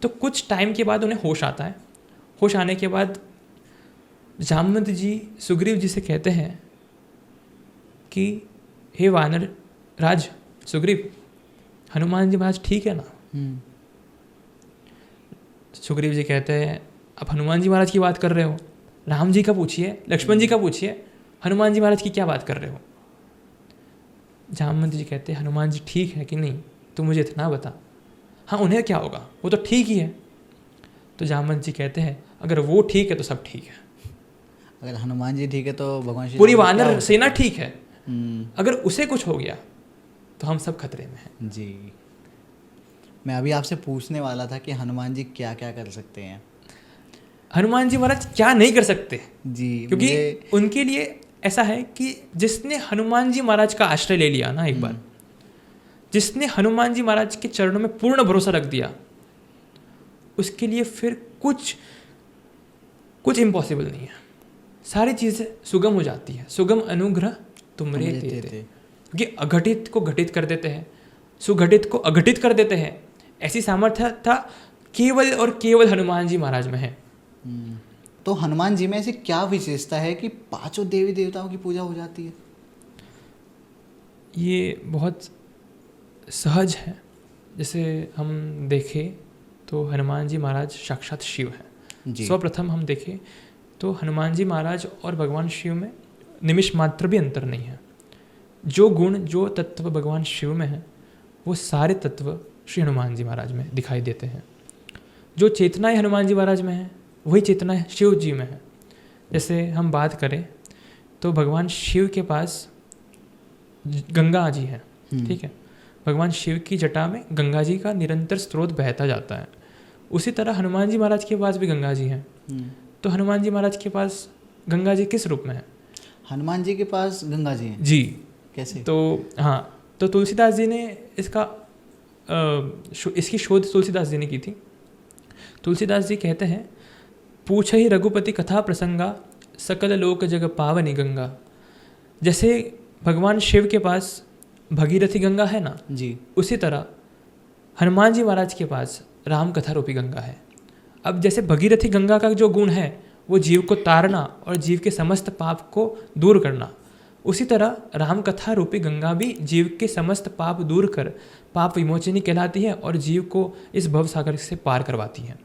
तो कुछ टाइम के बाद उन्हें होश आता है। होश आने के बाद जामवंत जी सुग्रीव जी से कहते हैं कि हे वानर राज सुग्रीव, हनुमान जी महाराज ठीक है ना? सुग्रीव जी कहते हैं, आप हनुमान जी महाराज की बात कर रहे हो, राम जी का पूछिए, लक्ष्मण जी का पूछिए, हनुमान जी महाराज की क्या बात कर रहे हो? जामवंत जी कहते हैं, हनुमान जी ठीक है कि नहीं, तू मुझे इतना बता। हाँ, उन्हें क्या होगा, वो तो ठीक ही है। तो जामवंत जी कहते हैं, अगर वो ठीक है तो सब ठीक है। अगर हनुमान जी ठीक है तो भगवान श्री पूरी राम वानर सेना ठीक है, हम्म, अगर उसे कुछ हो गया तो हम सब खतरे में हैं। जी, मैं अभी आपसे पूछने वाला था कि हनुमान जी क्या क्या कर सकते हैं। हनुमान जी महाराज क्या नहीं कर सकते जी, क्योंकि उनके लिए ऐसा है कि जिसने हनुमान जी महाराज का आश्रय ले लिया ना एक बार, जिसने हनुमान जी महाराज के चरणों में पूर्ण भरोसा रख दिया, उसके लिए फिर कुछ इम्पॉसिबल नहीं है। सारी चीज़ें सुगम हो जाती है। सुगम अनुग्रह तुमरे तेते, क्योंकि अघटित को घटित कर देते हैं, सुघटित को अघटित कर देते हैं। ऐसी सामर्थ्यता केवल और केवल हनुमान जी महाराज में है। तो हनुमान जी में ऐसी क्या विशेषता है कि पांचों देवी देवताओं की पूजा हो जाती है? ये बहुत सहज है। जैसे हम देखें तो हनुमान जी महाराज साक्षात शिव हैं। सर्वप्रथम हम देखें तो हनुमान जी महाराज और भगवान शिव में निमिष मात्र भी अंतर नहीं है। जो गुण, जो तत्व भगवान शिव में है, वो सारे तत्व श्री हनुमान जी महाराज में दिखाई देते हैं। जो चेतनाएं हनुमान जी महाराज में है, वही चेतनाएं शिव जी में है। जैसे हम बात करें तो भगवान शिव के पास गंगा जी है, ठीक है। भगवान शिव की जटा में गंगा जी का निरंतर स्रोत बहता जाता है। उसी तरह हनुमान जी महाराज के पास भी गंगा जी हैं। तो हनुमान जी महाराज के पास गंगा जी किस रूप में है? हनुमान जी के पास गंगा जी हैं। जी, कैसे? तो हाँ, तो तुलसीदास जी ने इसकी शोध तुलसीदास जी ने की थी। तुलसीदास जी कहते हैं, पूछ ही रघुपति कथा प्रसंगा, सकल लोक जग पावनी गंगा। जैसे भगवान शिव के पास भगीरथी गंगा है ना, जी। उसी तरह हनुमान जी महाराज के पास राम कथा रूपी गंगा है। अब जैसे भगीरथी गंगा का जो गुण है वो जीव को तारना और जीव के समस्त पाप को दूर करना, उसी तरह राम कथा रूपी गंगा भी जीव के समस्त पाप दूर कर पाप विमोचनी कहलाती है और जीव को इस भव सागर से पार करवाती है।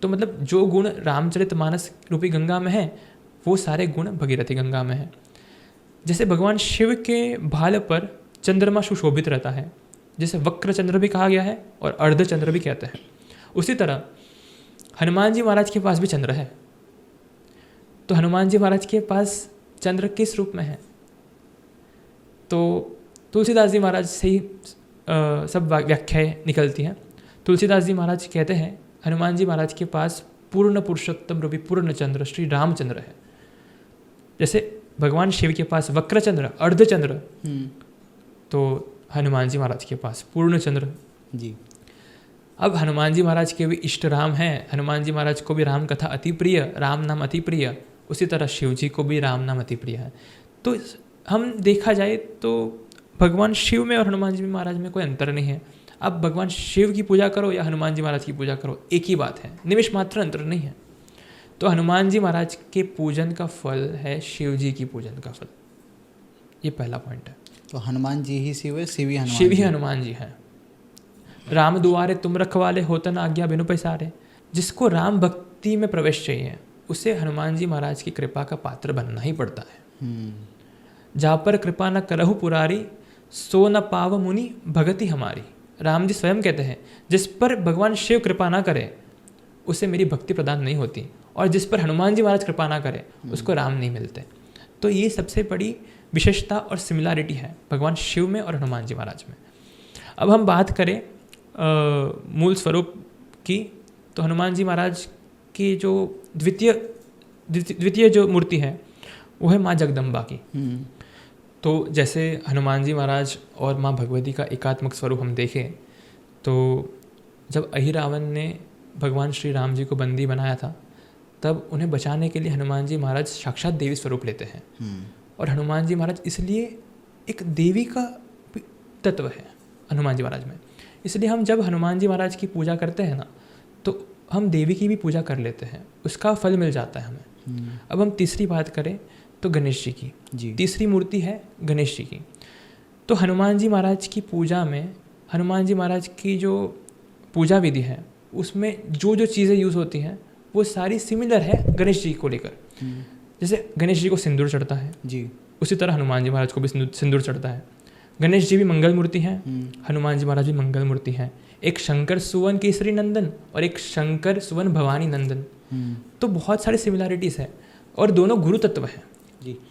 तो मतलब जो गुण रामचरितमानस रूपी गंगा में है वो सारे गुण भगीरथी गंगा में है। जैसे भगवान शिव के भाल पर चंद्रमा सुशोभित रहता है, जिसे वक्र चंद्र भी कहा गया है और अर्ध चंद्र भी कहते हैं, उसी तरह हनुमान जी महाराज के पास भी चंद्र है। तो हनुमान जी महाराज के पास चंद्र किस रूप में है? तो तुलसीदास जी महाराज से ही सब व्याख्याएं निकलती हैं। तुलसीदास जी महाराज कहते हैं हनुमान जी महाराज के पास पूर्ण पुरुषोत्तम रूपी पूर्ण चंद्र श्री रामचंद्र है। जैसे भगवान शिव के पास वक्र चंद्र अर्ध चंद्र, तो हनुमान जी महाराज के पास पूर्ण चंद्र जी। अब हनुमान जी महाराज के भी इष्ट राम हैं, हनुमान जी महाराज को भी राम कथा अति प्रिय, राम नाम अति प्रिय, उसी तरह शिव जी को भी राम नाम अति प्रिय है। तो हम देखा जाए तो भगवान शिव में और हनुमान जी महाराज में कोई अंतर नहीं है। अब भगवान शिव की पूजा करो या हनुमान जी महाराज की पूजा करो, एक ही बात है, निमिष मात्र अंतर नहीं है। तो हनुमान जी महाराज के पूजन का फल है शिव जी की पूजन का फल, ये पहला पॉइंट है। तो हनुमान जी ही शिव है, शिव ही हनुमान जी हैं। राम दुआरे तुम रखवाले होतन आज्ञा बिनु पैसारे। जिसको राम भक्ति में प्रवेश चाहिए उसे हनुमान जी महाराज की कृपा का पात्र बनना ही पड़ता है। जा पर कृपा न करहु पुरारी, सो न पाव मुनि भगति हमारी। राम जी स्वयं कहते हैं जिस पर भगवान शिव कृपा ना करे उसे मेरी भक्ति प्रदान नहीं होती, और जिस पर हनुमान जी महाराज कृपा ना करे उसको राम नहीं मिलते। तो ये सबसे बड़ी विशेषता और सिमिलैरिटी है भगवान शिव में और हनुमान जी महाराज में। अब हम बात करें मूल स्वरूप की, तो हनुमान जी महाराज की जो द्वितीय जो मूर्ति है वो है माँ जगदम्बा की। तो जैसे हनुमान जी महाराज और माँ भगवती का एकात्मक स्वरूप हम देखें तो जब अहिरावण ने भगवान श्री राम जी को बंदी बनाया था तब उन्हें बचाने के लिए हनुमान जी महाराज साक्षात देवी स्वरूप लेते हैं। और हनुमान जी महाराज इसलिए एक देवी का तत्व है हनुमान जी महाराज में, इसलिए हम जब हनुमान जी महाराज की पूजा करते हैं ना तो हम देवी की भी पूजा कर लेते हैं, उसका फल मिल जाता है हमें। अब हम तीसरी बात करें तो गणेश जी की जी। तीसरी मूर्ति है गणेश जी की। तो हनुमान जी महाराज की पूजा में हनुमान जी महाराज की जो पूजा विधि है उसमें जो जो चीज़ें यूज़ होती हैं वो सारी सिमिलर है गणेश जी को लेकर। जैसे गणेश जी को सिंदूर चढ़ता है जी, उसी तरह हनुमान जी महाराज को भी सिंदूर चढ़ता है। गणेश जी भी मंगल मूर्ति हैं, हनुमान जी महाराज भी मंगल मूर्ति हैं। एक शंकर सुवन केसरी नंदन और एक शंकर सुवन भवानी नंदन। तो बहुत सारी सिमिलैरिटीज़ है और दोनों गुरु तत्व हैं।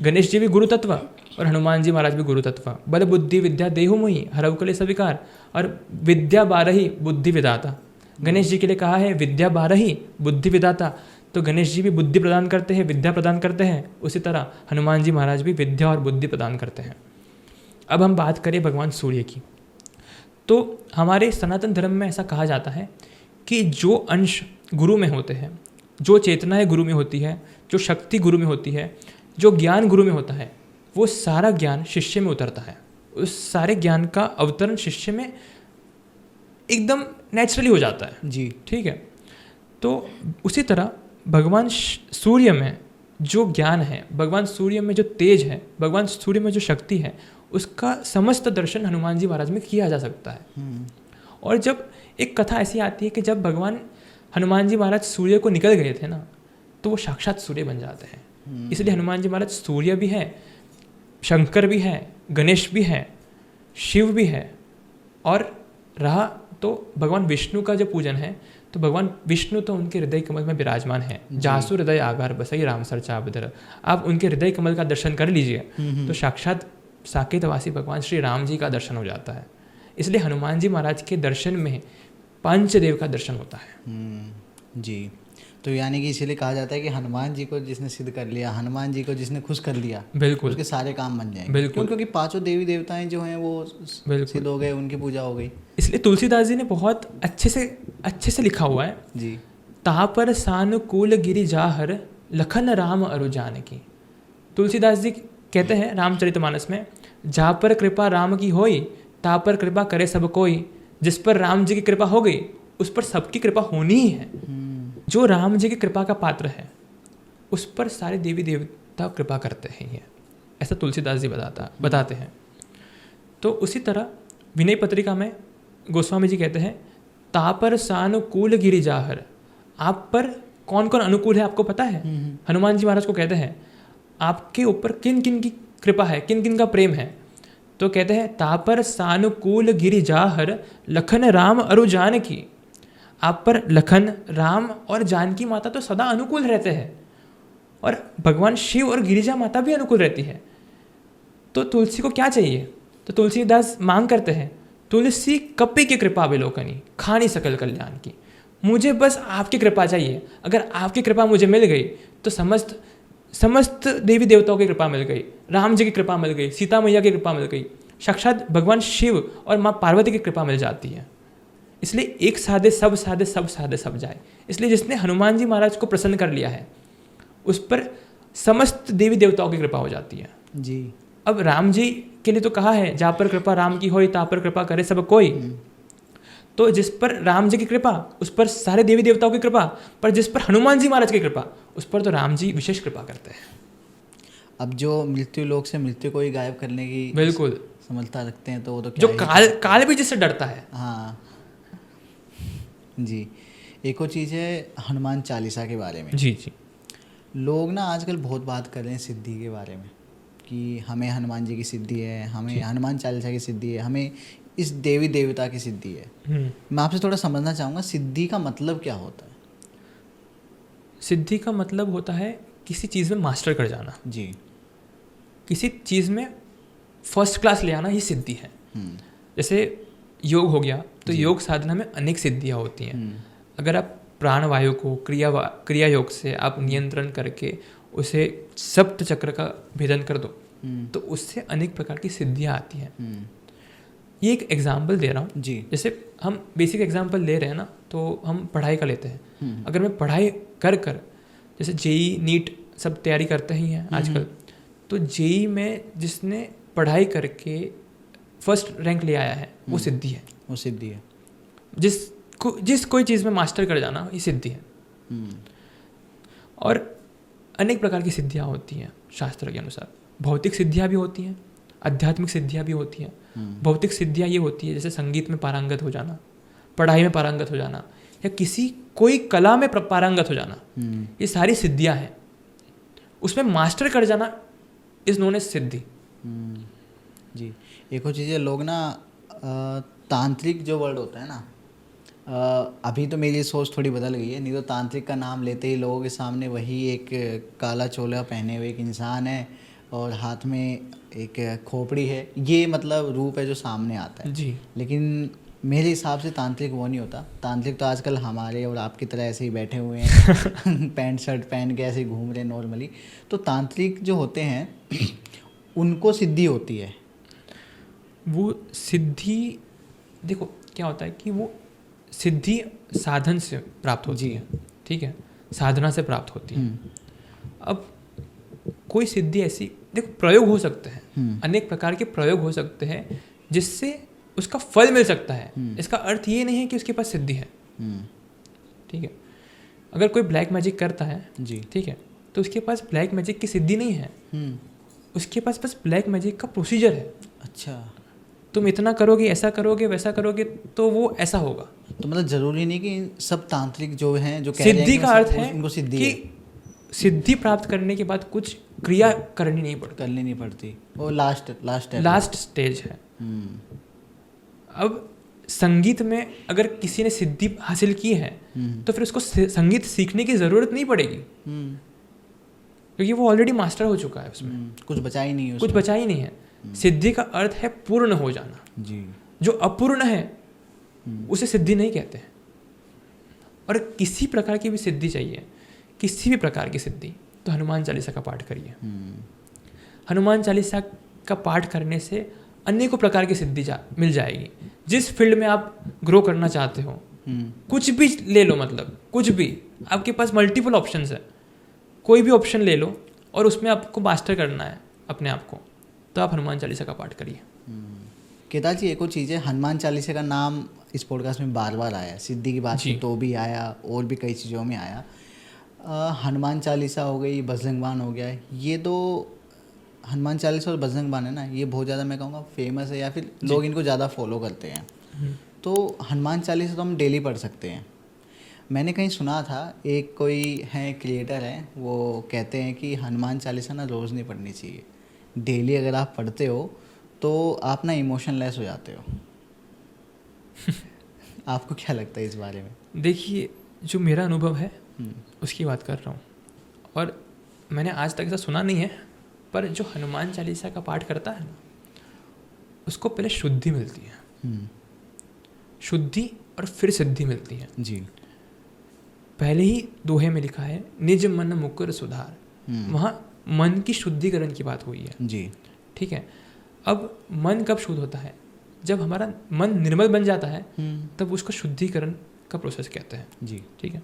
गणेश जी भी गुरु तत्व और हनुमान जी महाराज भी गुरु तत्व। बल बुद्धि विद्या देहु मोहि हरऊ कले सविकार, और विद्या बारही बुद्धि विदाता। गणेश जी के लिए कहा है विद्या बारही बुद्धि विदाता, तो गणेश जी भी बुद्धि प्रदान करते हैं, विद्या प्रदान करते हैं, उसी तरह हनुमान जी महाराज भी विद्या और बुद्धि प्रदान करते हैं। अब हम बात करें भगवान सूर्य की, तो हमारे सनातन धर्म में ऐसा कहा जाता है कि जो अंश गुरु में होते हैं, जो चेतनाएं गुरु में होती है, जो शक्ति गुरु में होती है, जो ज्ञान गुरु में होता है, वो सारा ज्ञान शिष्य में उतरता है। उस सारे ज्ञान का अवतरण शिष्य में एकदम नेचुरली हो जाता है जी, ठीक है। तो उसी तरह भगवान सूर्य में जो ज्ञान है, भगवान सूर्य में जो तेज है, भगवान सूर्य में जो शक्ति है, उसका समस्त दर्शन हनुमान जी महाराज में किया जा सकता है। और जब एक कथा ऐसी आती है कि जब भगवान हनुमान जी महाराज सूर्य को निकल गए थे ना तो वो साक्षात सूर्य बन जाते हैं। इसलिए हनुमान जी महाराज सूर्य भी है, शंकर भी है, गणेश भी है, शिव भी है। और रहा तो भगवान विष्णु का जो पूजन है तो भगवान विष्णु तो उनके हृदय कमल में विराजमान है। जासु हृदय आगार बसई राम सर चाबदर। आप उनके हृदय कमल का दर्शन कर लीजिए तो साक्षात साकेतवासी भगवान श्री राम जी का दर्शन हो जाता है। इसलिए हनुमान जी महाराज के दर्शन में पंचदेव का दर्शन होता है जी। तो यानी कि इसीलिए कहा जाता है कि हनुमान जी को जिसने सिद्ध कर लिया, हनुमान जी को जिसने खुश कर लिया, बिल्कुल उसके सारे काम बन जाएंगे। बिल्कुल, क्योंकि पांचों देवी देवताएं जो हैं वो सिद्ध हो गए, उनकी पूजा हो गई। इसलिए तुलसीदास जी ने बहुत अच्छे से लिखा हुआ है जी। तापर सानुकूल गिरि जाहर लखन राम अरु जानकी। तुलसीदास जी कहते हैं रामचरितमानस में, जहाँ पर कृपा राम की होई ता पर कृपा करे सब कोई। जिस पर राम जी की कृपा हो गई उस पर सबकी कृपा होनी ही है। जो राम जी की कृपा का पात्र है उस पर सारे देवी देवता कृपा करते हैं ये, ऐसा तुलसीदास जी बताते हैं। तो उसी तरह विनय पत्रिका में गोस्वामी जी कहते हैं तापर सानुकूल गिरिजाहर। आप पर कौन कौन अनुकूल है आपको पता है? हनुमान जी महाराज को कहते हैं आपके ऊपर किन किन की कृपा है, किन किन का प्रेम है। तो कहते हैं तापर सानुकूल गिरिजाहर लखन राम अरु जानकी। आप पर लखन, राम और जानकी माता तो सदा अनुकूल रहते हैं और भगवान शिव और गिरिजा माता भी अनुकूल रहती है। तो तुलसी को क्या चाहिए? तो तुलसीदास मांग करते हैं तुलसी कपि की कृपा विलोकनी खानी सकल कल्याण की। मुझे बस आपकी कृपा चाहिए। अगर आपकी कृपा मुझे मिल गई तो समस्त देवी देवताओं की कृपा मिल गई, राम जी की कृपा मिल गई, सीता मैया की कृपा मिल गई, साक्षात भगवान शिव और माँ पार्वती की कृपा मिल जाती है। इसलिए एक साधे सब साधे, सब साधे सब जाए। इसलिए जिसने हनुमान जी महाराज को प्रसन्न कर लिया है उस पर समस्त देवी देवताओं की कृपा हो जाती है जी। अब राम जी के लिए तो कहा है जहाँ पर कृपा राम की होई ता पर कृपा करे सब कोई। तो जिस पर राम जी की कृपा उस पर सारे देवी देवताओं की कृपा, पर जिस पर हनुमान जी महाराज की कृपा उस पर तो राम जी विशेष कृपा करते हैं। अब जो मृत्यु लोक से मृत्यु को ही गायब करने की बिल्कुल समझता रखते हैं तो वो तो जो क्या काल भी जिससे डरता है। हाँ जी। एक और चीज़ है हनुमान चालीसा के बारे में। जी जी। लोग ना आजकल बहुत बात कर रहे हैं सिद्धि के बारे में कि हमें हनुमान जी की सिद्धि है, हमें हनुमान चालीसा की सिद्धि है, हमें इस देवी देवता की सिद्धि है। मैं आपसे थोड़ा समझना चाहूँगा सिद्धि का मतलब क्या होता है? सिद्धि का मतलब होता है किसी चीज़ में मास्टर कर जाना जी। किसी चीज़ में फर्स्ट क्लास ले आना ही सिद्धि है। जैसे योग हो गया तो योग साधना में अनेक सिद्धियाँ होती हैं। अगर आप प्राणवायु को क्रिया योग से आप नियंत्रण करके उसे सप्त चक्र का भेदन कर दो तो उससे अनेक प्रकार की सिद्धियाँ आती हैं। ये एक एग्जाम्पल दे रहा हूँ जी। जैसे हम बेसिक एग्जाम्पल ले रहे हैं ना, तो हम पढ़ाई का लेते हैं। अगर मैं पढ़ाई कर जैसे जेई नीट सब तैयारी करते ही हैं आजकल, तो जेई में जिसने पढ़ाई करके फर्स्ट रैंक ले आया है वो सिद्धि है। वो सिद्धि है। जिस कोई चीज़ में मास्टर कर जाना ये सिद्धि है। और अनेक प्रकार की सिद्धियाँ होती हैं शास्त्र के अनुसार। भौतिक सिद्धियाँ भी होती हैं, आध्यात्मिक सिद्धियाँ भी होती हैं। भौतिक सिद्धियाँ ये होती है जैसे संगीत में पारंगत हो जाना, पढ़ाई में पारंगत हो जाना, या कोई कला में पारंगत हो जाना, ये सारी सिद्धियाँ हैं। उसमें मास्टर कर जाना इज नोन एज सिद्धि। जी। एक और चीज़ है लोग ना तांत्रिक जो वर्ड होता है ना, अभी तो मेरी सोच थोड़ी बदल गई है, नहीं तो तांत्रिक का नाम लेते ही लोगों के सामने वही एक काला चोला पहने हुए एक इंसान है और हाथ में एक खोपड़ी है, ये मतलब रूप है जो सामने आता है जी। लेकिन मेरे हिसाब से तांत्रिक वो नहीं होता। तांत्रिक तो आजकल हमारे और आपकी तरह ऐसे ही बैठे हुए हैं पैंट शर्ट पहन के ऐसे ही घूम रहे हैं नॉर्मली। तो तांत्रिक जो होते हैं उनको सिद्धि होती है। वो सिद्धि देखो क्या होता है कि वो सिद्धि साधन से प्राप्त होती है, ठीक है, साधना से प्राप्त होती है। अब कोई सिद्धि ऐसी देखो प्रयोग हो सकते हैं, अनेक प्रकार के प्रयोग हो सकते हैं जिससे उसका फल मिल सकता है। इसका अर्थ ये नहीं है कि उसके पास सिद्धि है, ठीक है। अगर कोई ब्लैक मैजिक करता है जी, ठीक है, तो उसके पास ब्लैक मैजिक की सिद्धि नहीं है, उसके पास बस ब्लैक मैजिक का प्रोसीजर है। अच्छा, तुम इतना करोगे, ऐसा करोगे, वैसा करोगे तो वो ऐसा होगा। तो मतलब जरूरी नहीं कि सब तांत्रिक जो हैं जो सिद्धि का अर्थ है उनको सिद्धि कि सिद्धि प्राप्त करने के बाद कुछ क्रिया करनी नहीं पड़ती, वो लास्ट स्टेज है। अब संगीत में अगर किसी ने सिद्धि हासिल की है तो फिर उसको संगीत सीखने की जरूरत नहीं पड़ेगी क्योंकि वो ऑलरेडी मास्टर हो चुका है उसमें। कुछ बचा ही नहीं है, कुछ बचा ही नहीं है। सिद्धि का अर्थ है पूर्ण हो जाना जी। जो अपूर्ण है उसे सिद्धि नहीं कहते हैं। और किसी प्रकार की भी सिद्धि चाहिए, किसी भी प्रकार की सिद्धि, तो हनुमान चालीसा का पाठ करिए। हनुमान चालीसा का पाठ करने से अनेकों प्रकार की सिद्धि मिल जाएगी। जिस फील्ड में आप ग्रो करना चाहते हो, कुछ भी ले लो, मतलब कुछ भी, आपके पास मल्टीपल ऑप्शंस है, कोई भी ऑप्शन ले लो और उसमें आपको मास्टर करना है अपने आप को, तो तो आप हनुमान चालीसा का पाठ करिए। केदार जी, एक और चीज़ है, हनुमान चालीसा का नाम इस पॉडकास्ट में बार बार आया, सिद्धि की बात तो भी आया और भी कई चीज़ों में आया। हनुमान चालीसा हो गई, बजरंग बाण हो गया, ये तो हनुमान चालीसा और बजरंग बाण है ना, ये बहुत ज़्यादा मैं कहूँगा फेमस है या फिर लोग इनको ज़्यादा फॉलो करते हैं। तो हनुमान चालीसा तो हम डेली पढ़ सकते हैं। मैंने कहीं सुना था, एक कोई है क्रिएटर है, वो कहते हैं कि हनुमान चालीसा ना रोज़ नहीं पढ़नी चाहिए, डेली अगर आप पढ़ते हो तो आप ना इमोशनलेस हो जाते हो। आपको क्या लगता है इस बारे में? देखिए, जो मेरा अनुभव है उसकी बात कर रहा हूँ, और मैंने आज तक ऐसा सुना नहीं है, पर जो हनुमान चालीसा का पाठ करता है ना, उसको पहले शुद्धि मिलती है, शुद्धि और फिर सिद्धि मिलती है जी। पहले ही दोहे में लिखा है, निज मन मुकुर सुधार, वहाँ मन की शुद्धिकरण की बात हुई है जी। ठीक है। अब मन कब शुद्ध होता है? जब हमारा मन निर्मल बन जाता है, तब उसको शुद्धिकरण का प्रोसेस कहते हैं जी। ठीक है।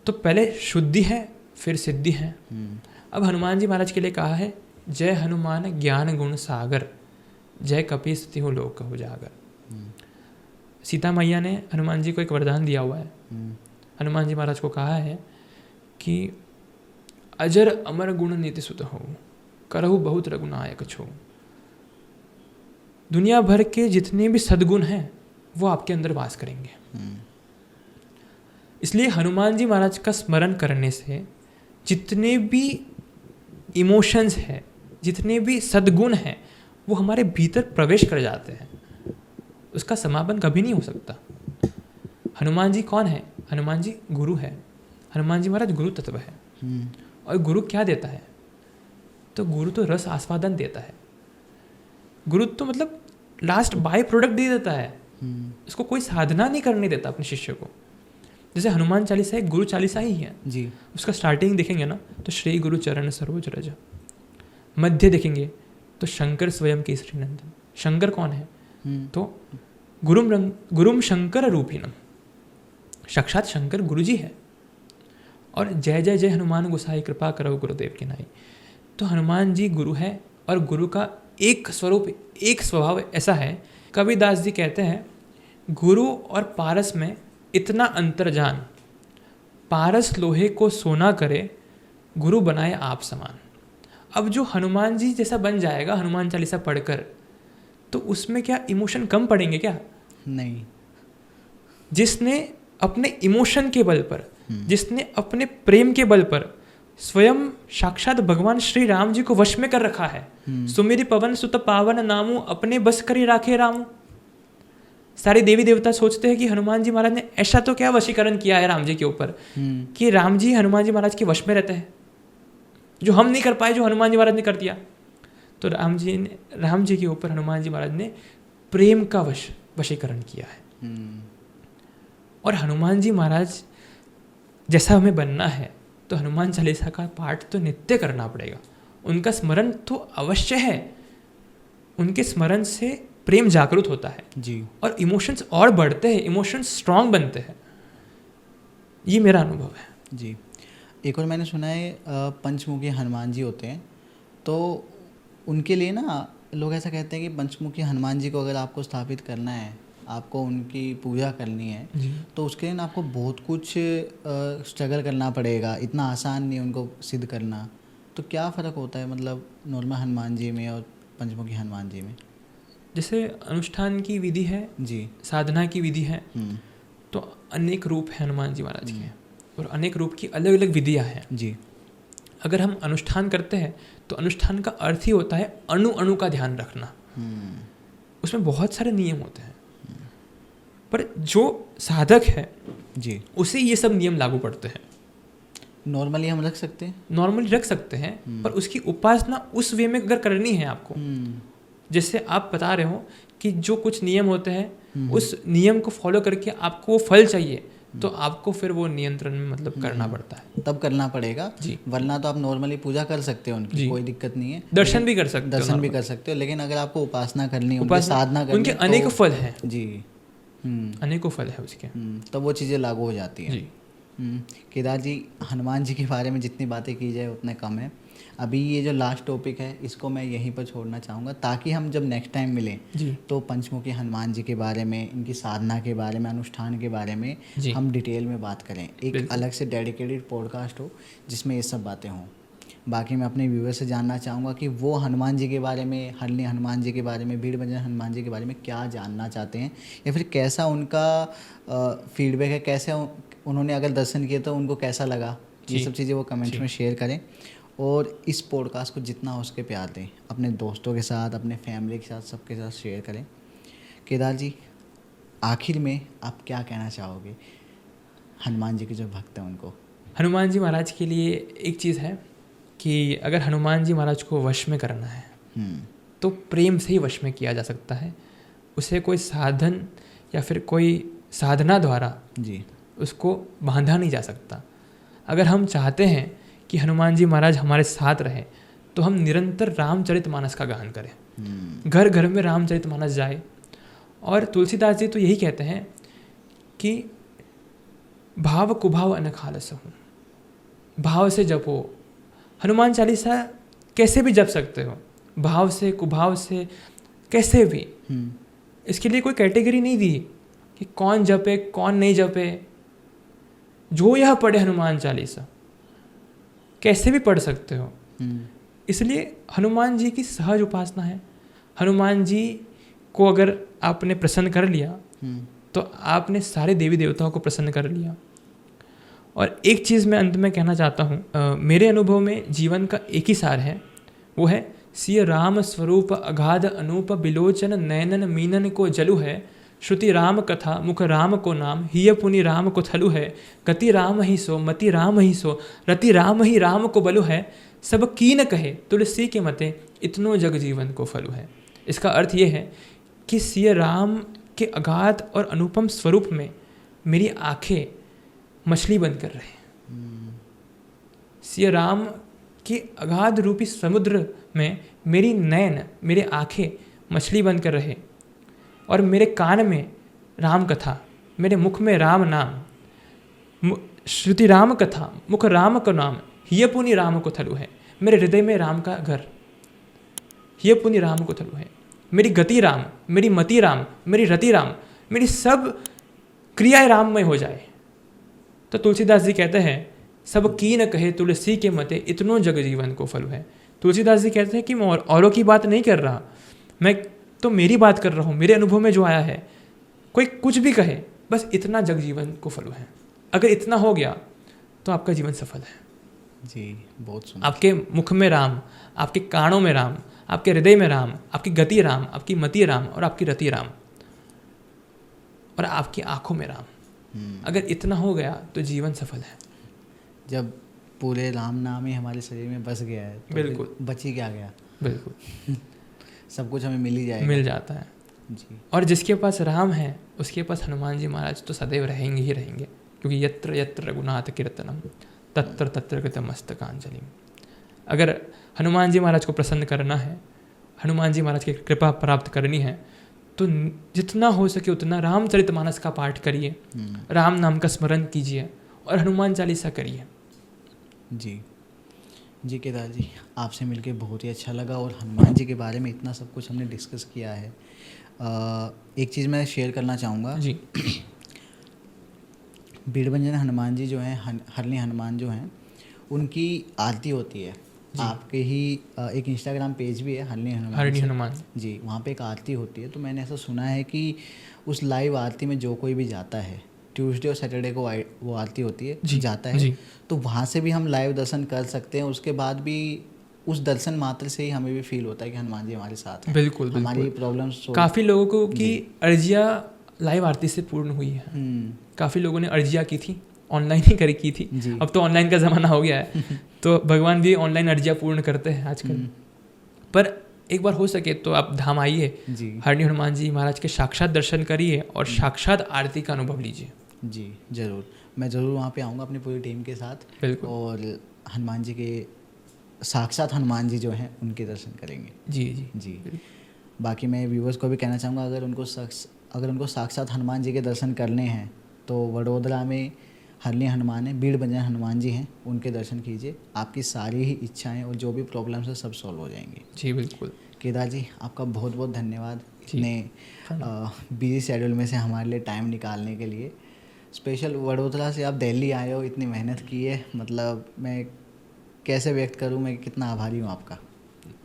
तो पहले शुद्धि है, फिर सिद्धि है। अब हनुमान जी महाराज के लिए कहा है, जय हनुमान ज्ञान गुण सागर, जय कपीस तिहु लोक उजागर। सीता मैया ने हनुमान जी को एक वरदान दिया हुआ है। हनुमान जी महाराज को कहा है कि अजर अमर गुण नीति सुत हो, करहु बहुत रघुनायक छो। दुनिया भर के जितने भी सद्गुण हैं वो आपके अंदर वास करेंगे। इसलिए हनुमान जी महाराज का स्मरण करने से जितने भी इमोशंस हैं, जितने भी सद्गुण हैं, वो हमारे भीतर प्रवेश कर जाते हैं। उसका समापन कभी नहीं हो सकता। हनुमान जी कौन है? हनुमान जी गुरु है। हनुमान जी महाराज गुरु तत्व है। और गुरु क्या देता है? तो गुरु तो रस आस्वादन देता है। गुरु तो मतलब लास्ट बाय प्रोडक्ट दे देता है, इसको कोई साधना नहीं करने देता अपने शिष्य को। जैसे हनुमान चालीसा एक गुरु चालीसा ही है जी। उसका स्टार्टिंग देखेंगे ना तो श्री गुरु चरण सरोज रज, मध्य देखेंगे तो शंकर स्वयं केसरी नंदन। शंकर कौन है? तो गुरुम शंकर रूपिणम, साक्षात शंकर गुरु जी है। और जय जय जय हनुमान गोसाई कृपा करो गुरुदेव की नाई। तो हनुमान जी गुरु है, और गुरु का एक स्वरूप, एक स्वभाव ऐसा है। कबीरदास जी कहते हैं, गुरु और पारस में इतना अंतर जान, पारस लोहे को सोना करे, गुरु बनाए आप समान। अब जो हनुमान जी जैसा बन जाएगा हनुमान चालीसा पढ़कर, तो उसमें क्या इमोशन कम पड़ेंगे क्या? नहीं। जिसने अपने इमोशन के बल पर, जिसने अपने प्रेम के बल पर स्वयं साक्षात भगवान श्री राम जी को वश में कर रखा है, सुमेरि पवन सुत पावन नामू, अपने बस करी राखे रामू। सारे देवी देवता सोचते हैं कि हनुमान जी महाराज ने ऐसा तो क्या वशीकरण किया है राम जी के ऊपर कि राम जी हनुमान जी महाराज के वश में रहते हैं, जो हम नहीं कर पाए, जो हनुमान जी महाराज ने कर दिया। तो राम जी के ऊपर हनुमान जी महाराज ने प्रेम का वशीकरण किया है। और हनुमान जी महाराज जैसा हमें बनना है, तो हनुमान चालीसा का पाठ तो नित्य करना पड़ेगा। उनका स्मरण तो अवश्य है, उनके स्मरण से प्रेम जागृत होता है जी, और इमोशंस और बढ़ते हैं, इमोशंस स्ट्रांग बनते हैं। ये मेरा अनुभव है जी। एक और मैंने सुना है पंचमुखी हनुमान जी होते हैं, तो उनके लिए ना लोग ऐसा कहते हैं कि पंचमुखी हनुमान जी को अगर आपको स्थापित करना है, आपको उनकी पूजा करनी है, तो उसके लिए ना आपको बहुत कुछ स्ट्रगल करना पड़ेगा, इतना आसान नहीं उनको सिद्ध करना। तो क्या फ़र्क होता है मतलब नॉर्मल हनुमान जी में और पंचमुखी हनुमान जी में? जैसे अनुष्ठान की विधि है जी, साधना की विधि है, तो अनेक रूप है हनुमान जी महाराज के, और अनेक रूप की अलग अलग विधियाँ हैं जी। अगर हम अनुष्ठान करते हैं तो अनुष्ठान का अर्थ ही होता है अणु अणु का ध्यान रखना। उसमें बहुत सारे नियम होते हैं, पर जो साधक है जी, उसे ये सब नियम लागू पड़ते हैं। नॉर्मली हम रख सकते हैं, नॉर्मली रख सकते हैं, पर उसकी उपासना उस वे में अगर करनी है आपको, जैसे आप बता रहे हो कि जो कुछ नियम होते हैं उस नियम को फॉलो करके आपको वो फल चाहिए, तो आपको फिर वो नियंत्रण में मतलब करना पड़ता है, तब करना पड़ेगा जी। वरना तो आप नॉर्मली पूजा कर सकते हो उनकी, कोई दिक्कत नहीं है, दर्शन भी कर सकते हो, दर्शन भी कर सकते हो, लेकिन अगर आपको उपासना करनी है, उनकी साधना करनी, उनके अनेक फल हैं जी, अनेकों फल है उसके, तब वो चीज़ें लागू हो जाती हैं जी। केदार जी, हनुमान जी के बारे में जितनी बातें की जाए उतने कम है। अभी ये जो लास्ट टॉपिक है इसको मैं यहीं पर छोड़ना चाहूँगा, ताकि हम जब नेक्स्ट टाइम मिलें जी तो पंचमुखी हनुमान जी के बारे में, इनकी साधना के बारे में, अनुष्ठान के बारे में जी हम डिटेल में बात करें। एक बिल्कुल। अलग से डेडिकेटेड पॉडकास्ट हो जिसमें ये सब बातें हों। बाकी मैं अपने व्यूअर से जानना चाहूँगा कि वो हनुमान जी के बारे में, हरणी हनुमान जी के बारे में, भीड़ भंजन हनुमान जी के बारे में क्या जानना चाहते हैं, या फिर कैसा उनका फीडबैक है, कैसे उन्होंने अगर दर्शन किए तो उनको कैसा लगा। ये जी सब चीज़ें वो कमेंट्स में शेयर करें और इस पॉडकास्ट को जितना हो सके प्यार दें, अपने दोस्तों के साथ, अपने फैमिली के साथ, सबके साथ शेयर करें। केदार जी, आखिर में आप क्या कहना चाहोगे हनुमान जी के जो भक्त हैं उनको? हनुमान जी महाराज के लिए एक चीज़ है कि अगर हनुमान जी महाराज को वश में करना है तो प्रेम से ही वश में किया जा सकता है। उसे कोई साधन या फिर कोई साधना द्वारा जी उसको बांधा नहीं जा सकता। अगर हम चाहते हैं कि हनुमान जी महाराज हमारे साथ रहे तो हम निरंतर रामचरितमानस का गान करें, घर घर में रामचरितमानस जाए। और तुलसीदास जी तो यही कहते हैं कि भाव कुभाव अनखालस हूँ, भाव से जपो। हनुमान चालीसा कैसे भी जप सकते हो, भाव से, कुभाव से, कैसे भी। इसके लिए कोई कैटेगरी नहीं दी कि कौन जपे कौन नहीं जपे। जो यह पढ़े हनुमान चालीसा, कैसे भी पढ़ सकते हो। इसलिए हनुमान जी की सहज उपासना है। हनुमान जी को अगर आपने प्रसन्न कर लिया तो आपने सारे देवी देवताओं को प्रसन्न कर लिया। और एक चीज़ मैं अंत में कहना चाहता हूँ, मेरे अनुभव में जीवन का एक ही सार है, वो है सिय राम स्वरूप अगाध अनूप बिलोचन नयनन मीनन को जलु है। श्रुति राम कथा मुख राम को नाम हिय पुनि राम को थलु है। गति राम ही सो मति राम ही सो रति राम ही राम को बलु है। सब कीन कहे तुलसी के मते इतनो जग जीवन को फलु है। इसका अर्थ ये है कि सिय राम के अगाध और अनुपम स्वरूप में मेरी आंखें मछली बंद कर रहे हैं। सिय राम के अगाध रूपी समुद्र में मेरी नयन, मेरे आंखें मछली बंद कर रहे, और मेरे कान में राम कथा, मेरे मुख में राम नाम, श्रुति राम कथा मुख राम को नाम हिय पुनि राम को थलु है। मेरे हृदय में राम का घर, हिय पुनि राम को थलु है। मेरी गति राम, मेरी मति राम, मेरी रति राम, मेरी सब क्रियाएं राममय हो जाए। तो तुलसीदास जी कहते हैं सब कीन कहे तुलसी के मते इतनो जग जीवन को फलु है। तुलसीदास जी कहते हैं कि मैं औरों की बात नहीं कर रहा, मैं तो मेरी बात कर रहा हूँ। मेरे अनुभव में जो आया है, कोई कुछ भी कहे, बस इतना जग जीवन को फलु है। अगर इतना हो गया तो आपका जीवन सफल है। जी, बहुत सुंदर। आपके मुख में राम, आपके कानों में राम, आपके हृदय में राम, आपकी गति राम, आपकी मति राम और आपकी रति राम, और आपकी आंखों में राम। अगर इतना हो गया तो जीवन सफल है। जब पूरे राम नाम ही हमारे शरीर में बस गया है तो बिल्कुल, बची क्या गया। बिल्कुल सब कुछ हमें मिल ही जाएगा, मिल जाता है जी। और जिसके पास राम है उसके पास हनुमान जी महाराज तो सदैव रहेंगे ही रहेंगे, क्योंकि यत्र यत्र रघुनाथ कीर्तनम तत्र तत्र कृतमस्तकांजलि। अगर हनुमान जी महाराज को प्रसन्न करना है, हनुमान जी महाराज की कृपा प्राप्त करनी है, तो जितना हो सके उतना रामचरितमानस का पाठ करिए, राम नाम का स्मरण कीजिए और हनुमान चालीसा करिए। जी जी केदार जी, आपसे मिलके बहुत ही अच्छा लगा और हनुमान जी के बारे में इतना सब कुछ हमने डिस्कस किया है। एक चीज़ मैं शेयर करना चाहूँगा जी। भीड़भंजन हनुमान जी जो हैं, हरणी हनुमान जो हैं, उनकी आरती होती है। आपके ही एक इंस्टाग्राम पेज भी है हरणी हनुमान जी, वहाँ पे एक आरती होती है। तो मैंने ऐसा सुना है कि उस लाइव आरती में जो कोई भी जाता है, ट्यूसडे और सैटरडे को वो आरती होती है, जाता है, तो वहाँ से भी हम लाइव दर्शन कर सकते हैं। उसके बाद भी उस दर्शन मात्र से ही हमें भी फील होता है कि हनुमान जी हमारे साथ हैं। बिल्कुल, हमारी प्रॉब्लम्स काफ़ी लोगों को की अर्जिया लाइव आरती से पूर्ण हुई है। काफ़ी लोगों ने अर्जिया की थी, ऑनलाइन ही की थी। अब तो ऑनलाइन का ज़माना हो गया है तो भगवान भी ऑनलाइन अर्जिया पूर्ण करते हैं आजकल। पर एक बार हो सके तो आप धाम आइए, हरणी हनुमान जी महाराज के साक्षात दर्शन करिए और साक्षात आरती का अनुभव लीजिए। जी ज़रूर, मैं ज़रूर वहाँ पे आऊँगा अपनी पूरी टीम के साथ। बिल्कुल। और हनुमान जी के साक्षात हनुमान जी जो हैं उनके दर्शन करेंगे। जी जी जी। बाकी मैं व्यूवर्स को भी कहना चाहूँगा, अगर उनको साक्षात हनुमान जी के दर्शन करने हैं तो वडोदरा में हरणी हनुमान है, बीड़ बंजन हनुमान जी हैं, उनके दर्शन कीजिए, आपकी सारी ही इच्छाएं और जो भी प्रॉब्लम्स है सब सॉल्व हो जाएंगी। जी बिल्कुल। केदार जी आपका बहुत बहुत धन्यवाद जी। इतने बिजी शेड्यूल में से हमारे लिए टाइम निकालने के लिए। स्पेशल वडोदरा से आप दिल्ली आए हो, इतनी मेहनत की है, मतलब मैं कैसे व्यक्त करूं मैं कितना आभारी हूं आपका।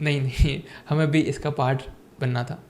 नहीं, हमें भी इसका पार्ट बनना था।